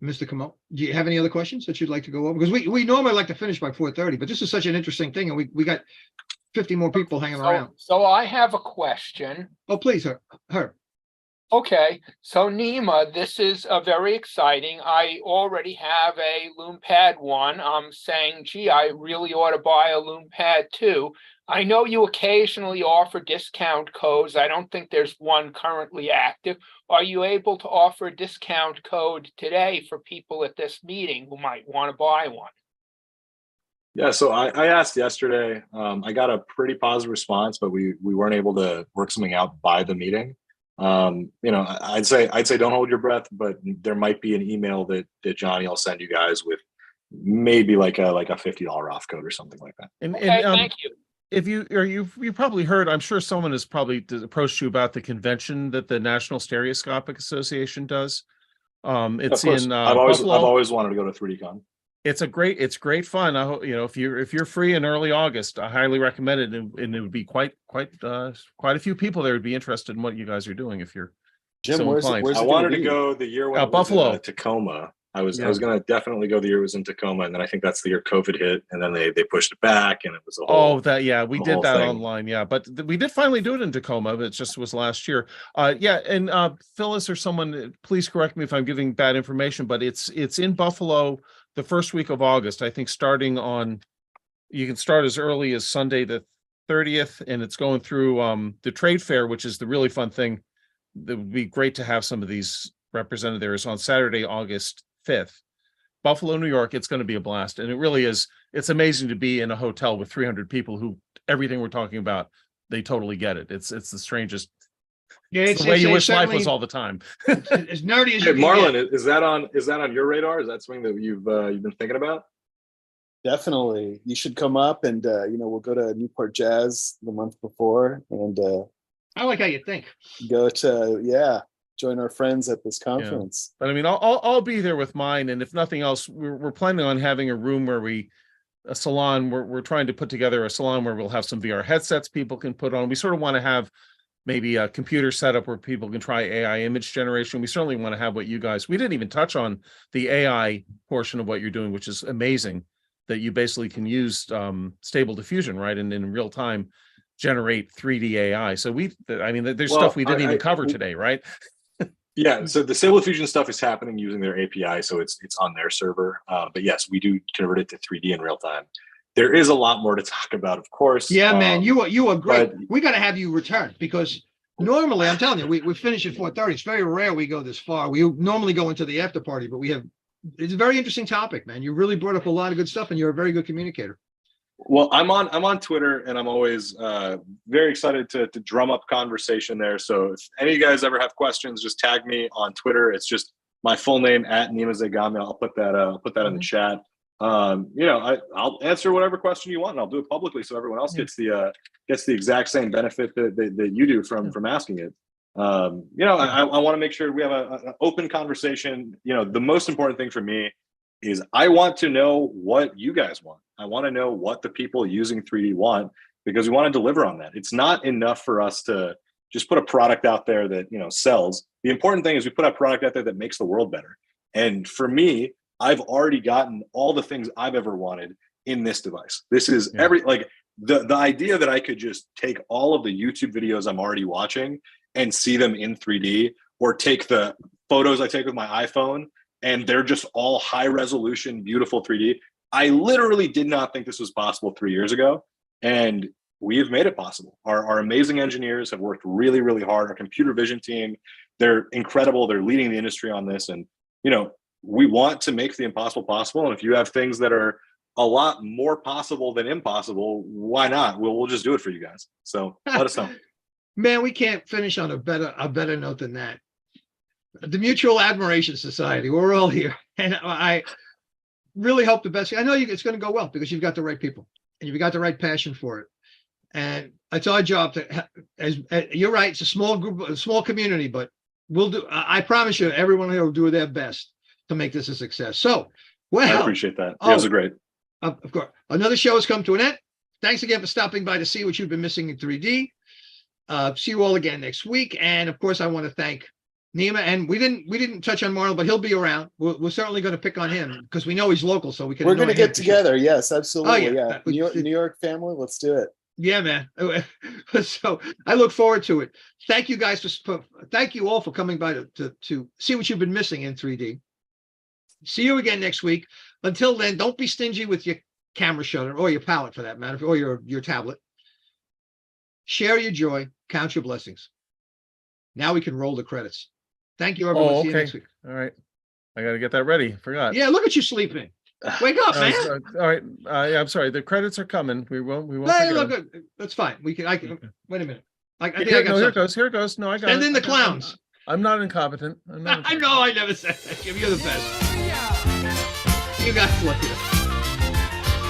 S2: Mr. Camo. Do you have any other questions that you'd like to go over? Because we normally like to finish by 4:30, but this is such an interesting thing, and we got 50 more people hanging around.
S12: So I have a question.
S2: Oh, please, Herb.
S12: Okay, so Nima, this is very exciting. I already have a LoomPad 1. I'm saying, gee, I really ought to buy a LoomPad 2. I know you occasionally offer discount codes. I don't think there's one currently active. Are you able to offer a discount code today for people at this meeting who might want to buy one?
S6: Yeah, so I asked yesterday. I got a pretty positive response, but we weren't able to work something out by the meeting. I'd say don't hold your breath, but there might be an email that Johnny will send you guys with maybe like a $50 off code or something like that.
S12: Thank you.
S8: If you probably heard, I'm sure someone has probably approached you about the convention that the National Stereoscopic Association does. It's in
S6: I've always wanted to go to 3DCon.
S8: It's great fun. I hope, if you're free in early August, I highly recommend it, and it would be quite a few people there would be interested in what you guys are doing if you're
S7: Jim,
S8: so
S7: where's
S8: inclined.
S6: I wanted to go the year when it was
S8: Buffalo.
S6: in Tacoma. I was going to definitely go the year it was in Tacoma, and then I think that's the year COVID hit, and then they pushed it back, and it was a whole.
S8: We did that online, but we did finally do it in Tacoma, but it just was last year. And Phyllis or someone, please correct me if I'm giving bad information, but it's in Buffalo the first week of August. I think you can start as early as Sunday the 30th, and it's going through the trade fair, which is the really fun thing. That would be great to have some of these represented there. Is on Saturday, August 5th, Buffalo, New York. It's going to be a blast, and it really is. It's amazing to be in a hotel with 300 people who everything we're talking about, they totally get it. It's the strangest
S2: Yeah,
S8: It's the way you wish life was all the time.
S2: as nerdy as
S6: Hey,
S2: you can
S6: Marlon,
S2: get.
S6: is that on your radar? Is that something that you've been thinking about?
S7: Definitely. You should come up and, we'll go to Newport Jazz the month before and
S2: I like how you think.
S7: go to, join our friends at this conference.
S8: But I mean, I'll be there with mine, and if nothing else, we're planning on having a room where a salon. We're trying to put together a salon where we'll have some VR headsets people can put on. We sort of want to have maybe a computer setup where people can try AI image generation. We certainly want to have what you guys. We didn't even touch on the AI portion of what you're doing, which is amazing. That you basically can use Stable Diffusion, right, and in real time generate 3D AI. So there's stuff we didn't even cover today, right?
S6: Yeah, so the Stable Diffusion stuff is happening using their API, so it's on their server. But yes, we do convert it to 3D in real time. There is a lot more to talk about, of course.
S2: Yeah, man, you are great.
S6: but-
S2: We got to have you return because normally, I'm telling you, we finish at 4:30. It's very rare we go this far. We normally go into the after party, but it's a very interesting topic, man. You really brought up a lot of good stuff, and you're a very good communicator.
S6: Well, I'm on Twitter, and I'm always very excited to drum up conversation there. So if any of you guys ever have questions, just tag me on Twitter. It's just my full name at Nima Zegami. I'll put that in the chat. I'll answer whatever question you want, and I'll do it publicly so everyone else gets the exact same benefit that you do from asking it. I want to make sure we have an open conversation. The most important thing for me is I want to know what you guys want. I want to know what the people using 3D want, because we want to deliver on that. It's not enough for us to just put a product out there that sells. The important thing is we put a product out there that makes the world better. And for me, I've already gotten all the things I've ever wanted in this device. This is the idea that I could just take all of the YouTube videos I'm already watching and see them in 3D, or take the photos I take with my iPhone and they're just all high resolution, beautiful 3D. I literally did not think this was possible 3 years ago, and we have made it possible. Our amazing engineers have worked really, really hard. Our computer vision team, they're incredible. They're leading the industry on this. And, we want to make the impossible possible. And if you have things that are a lot more possible than impossible, why not? We'll just do it for you guys. So let us know.
S2: Man, we can't finish on a better note than that. The Mutual Admiration Society, we're all here. And I really hope the best. I know it's going to go well because you've got the right people and you've got the right passion for it. And it's our job to, as you're right, it's a small group, a small community, but we'll do, I promise you, everyone here will do their best to make this a success. So,
S6: I appreciate that. Yeah, those are great.
S2: Of course. Another show has come to an end. Thanks again for stopping by to see what you've been missing in 3D. See you all again next week. And of course, I want to thank Nima. And we didn't touch on Marlon, but he'll be around. We're certainly going to pick on him because we know he's local, so we can.
S7: We're going to get together. Yes, absolutely.
S2: Oh, yeah.
S7: New York family, let's do it.
S2: Yeah, man. So I look forward to it. Thank you guys thank you all for coming by to see what you've been missing in 3D. See you again next week. Until then, don't be stingy with your camera shutter or your palette for that matter, or your tablet. Share your joy, count your blessings. Now we can roll the credits. Thank you, everyone.
S8: Oh,
S2: See you
S8: okay.
S2: next week.
S8: All right. I got to get that ready. Forgot.
S2: Yeah, look at you sleeping. Wake up, man.
S8: All right. Yeah, I'm sorry. The credits are coming. We won't.
S2: Hey,
S8: forget
S2: look,
S8: them.
S2: I can. Wait a minute. I think
S8: Yeah,
S2: I got
S8: here it
S2: something.
S8: goes. Here it goes. No, I got
S2: Send
S8: it.
S2: in the
S8: I got it.
S2: clowns.
S8: I'm not incompetent.
S2: I know I never said that. You're the best. You guys later.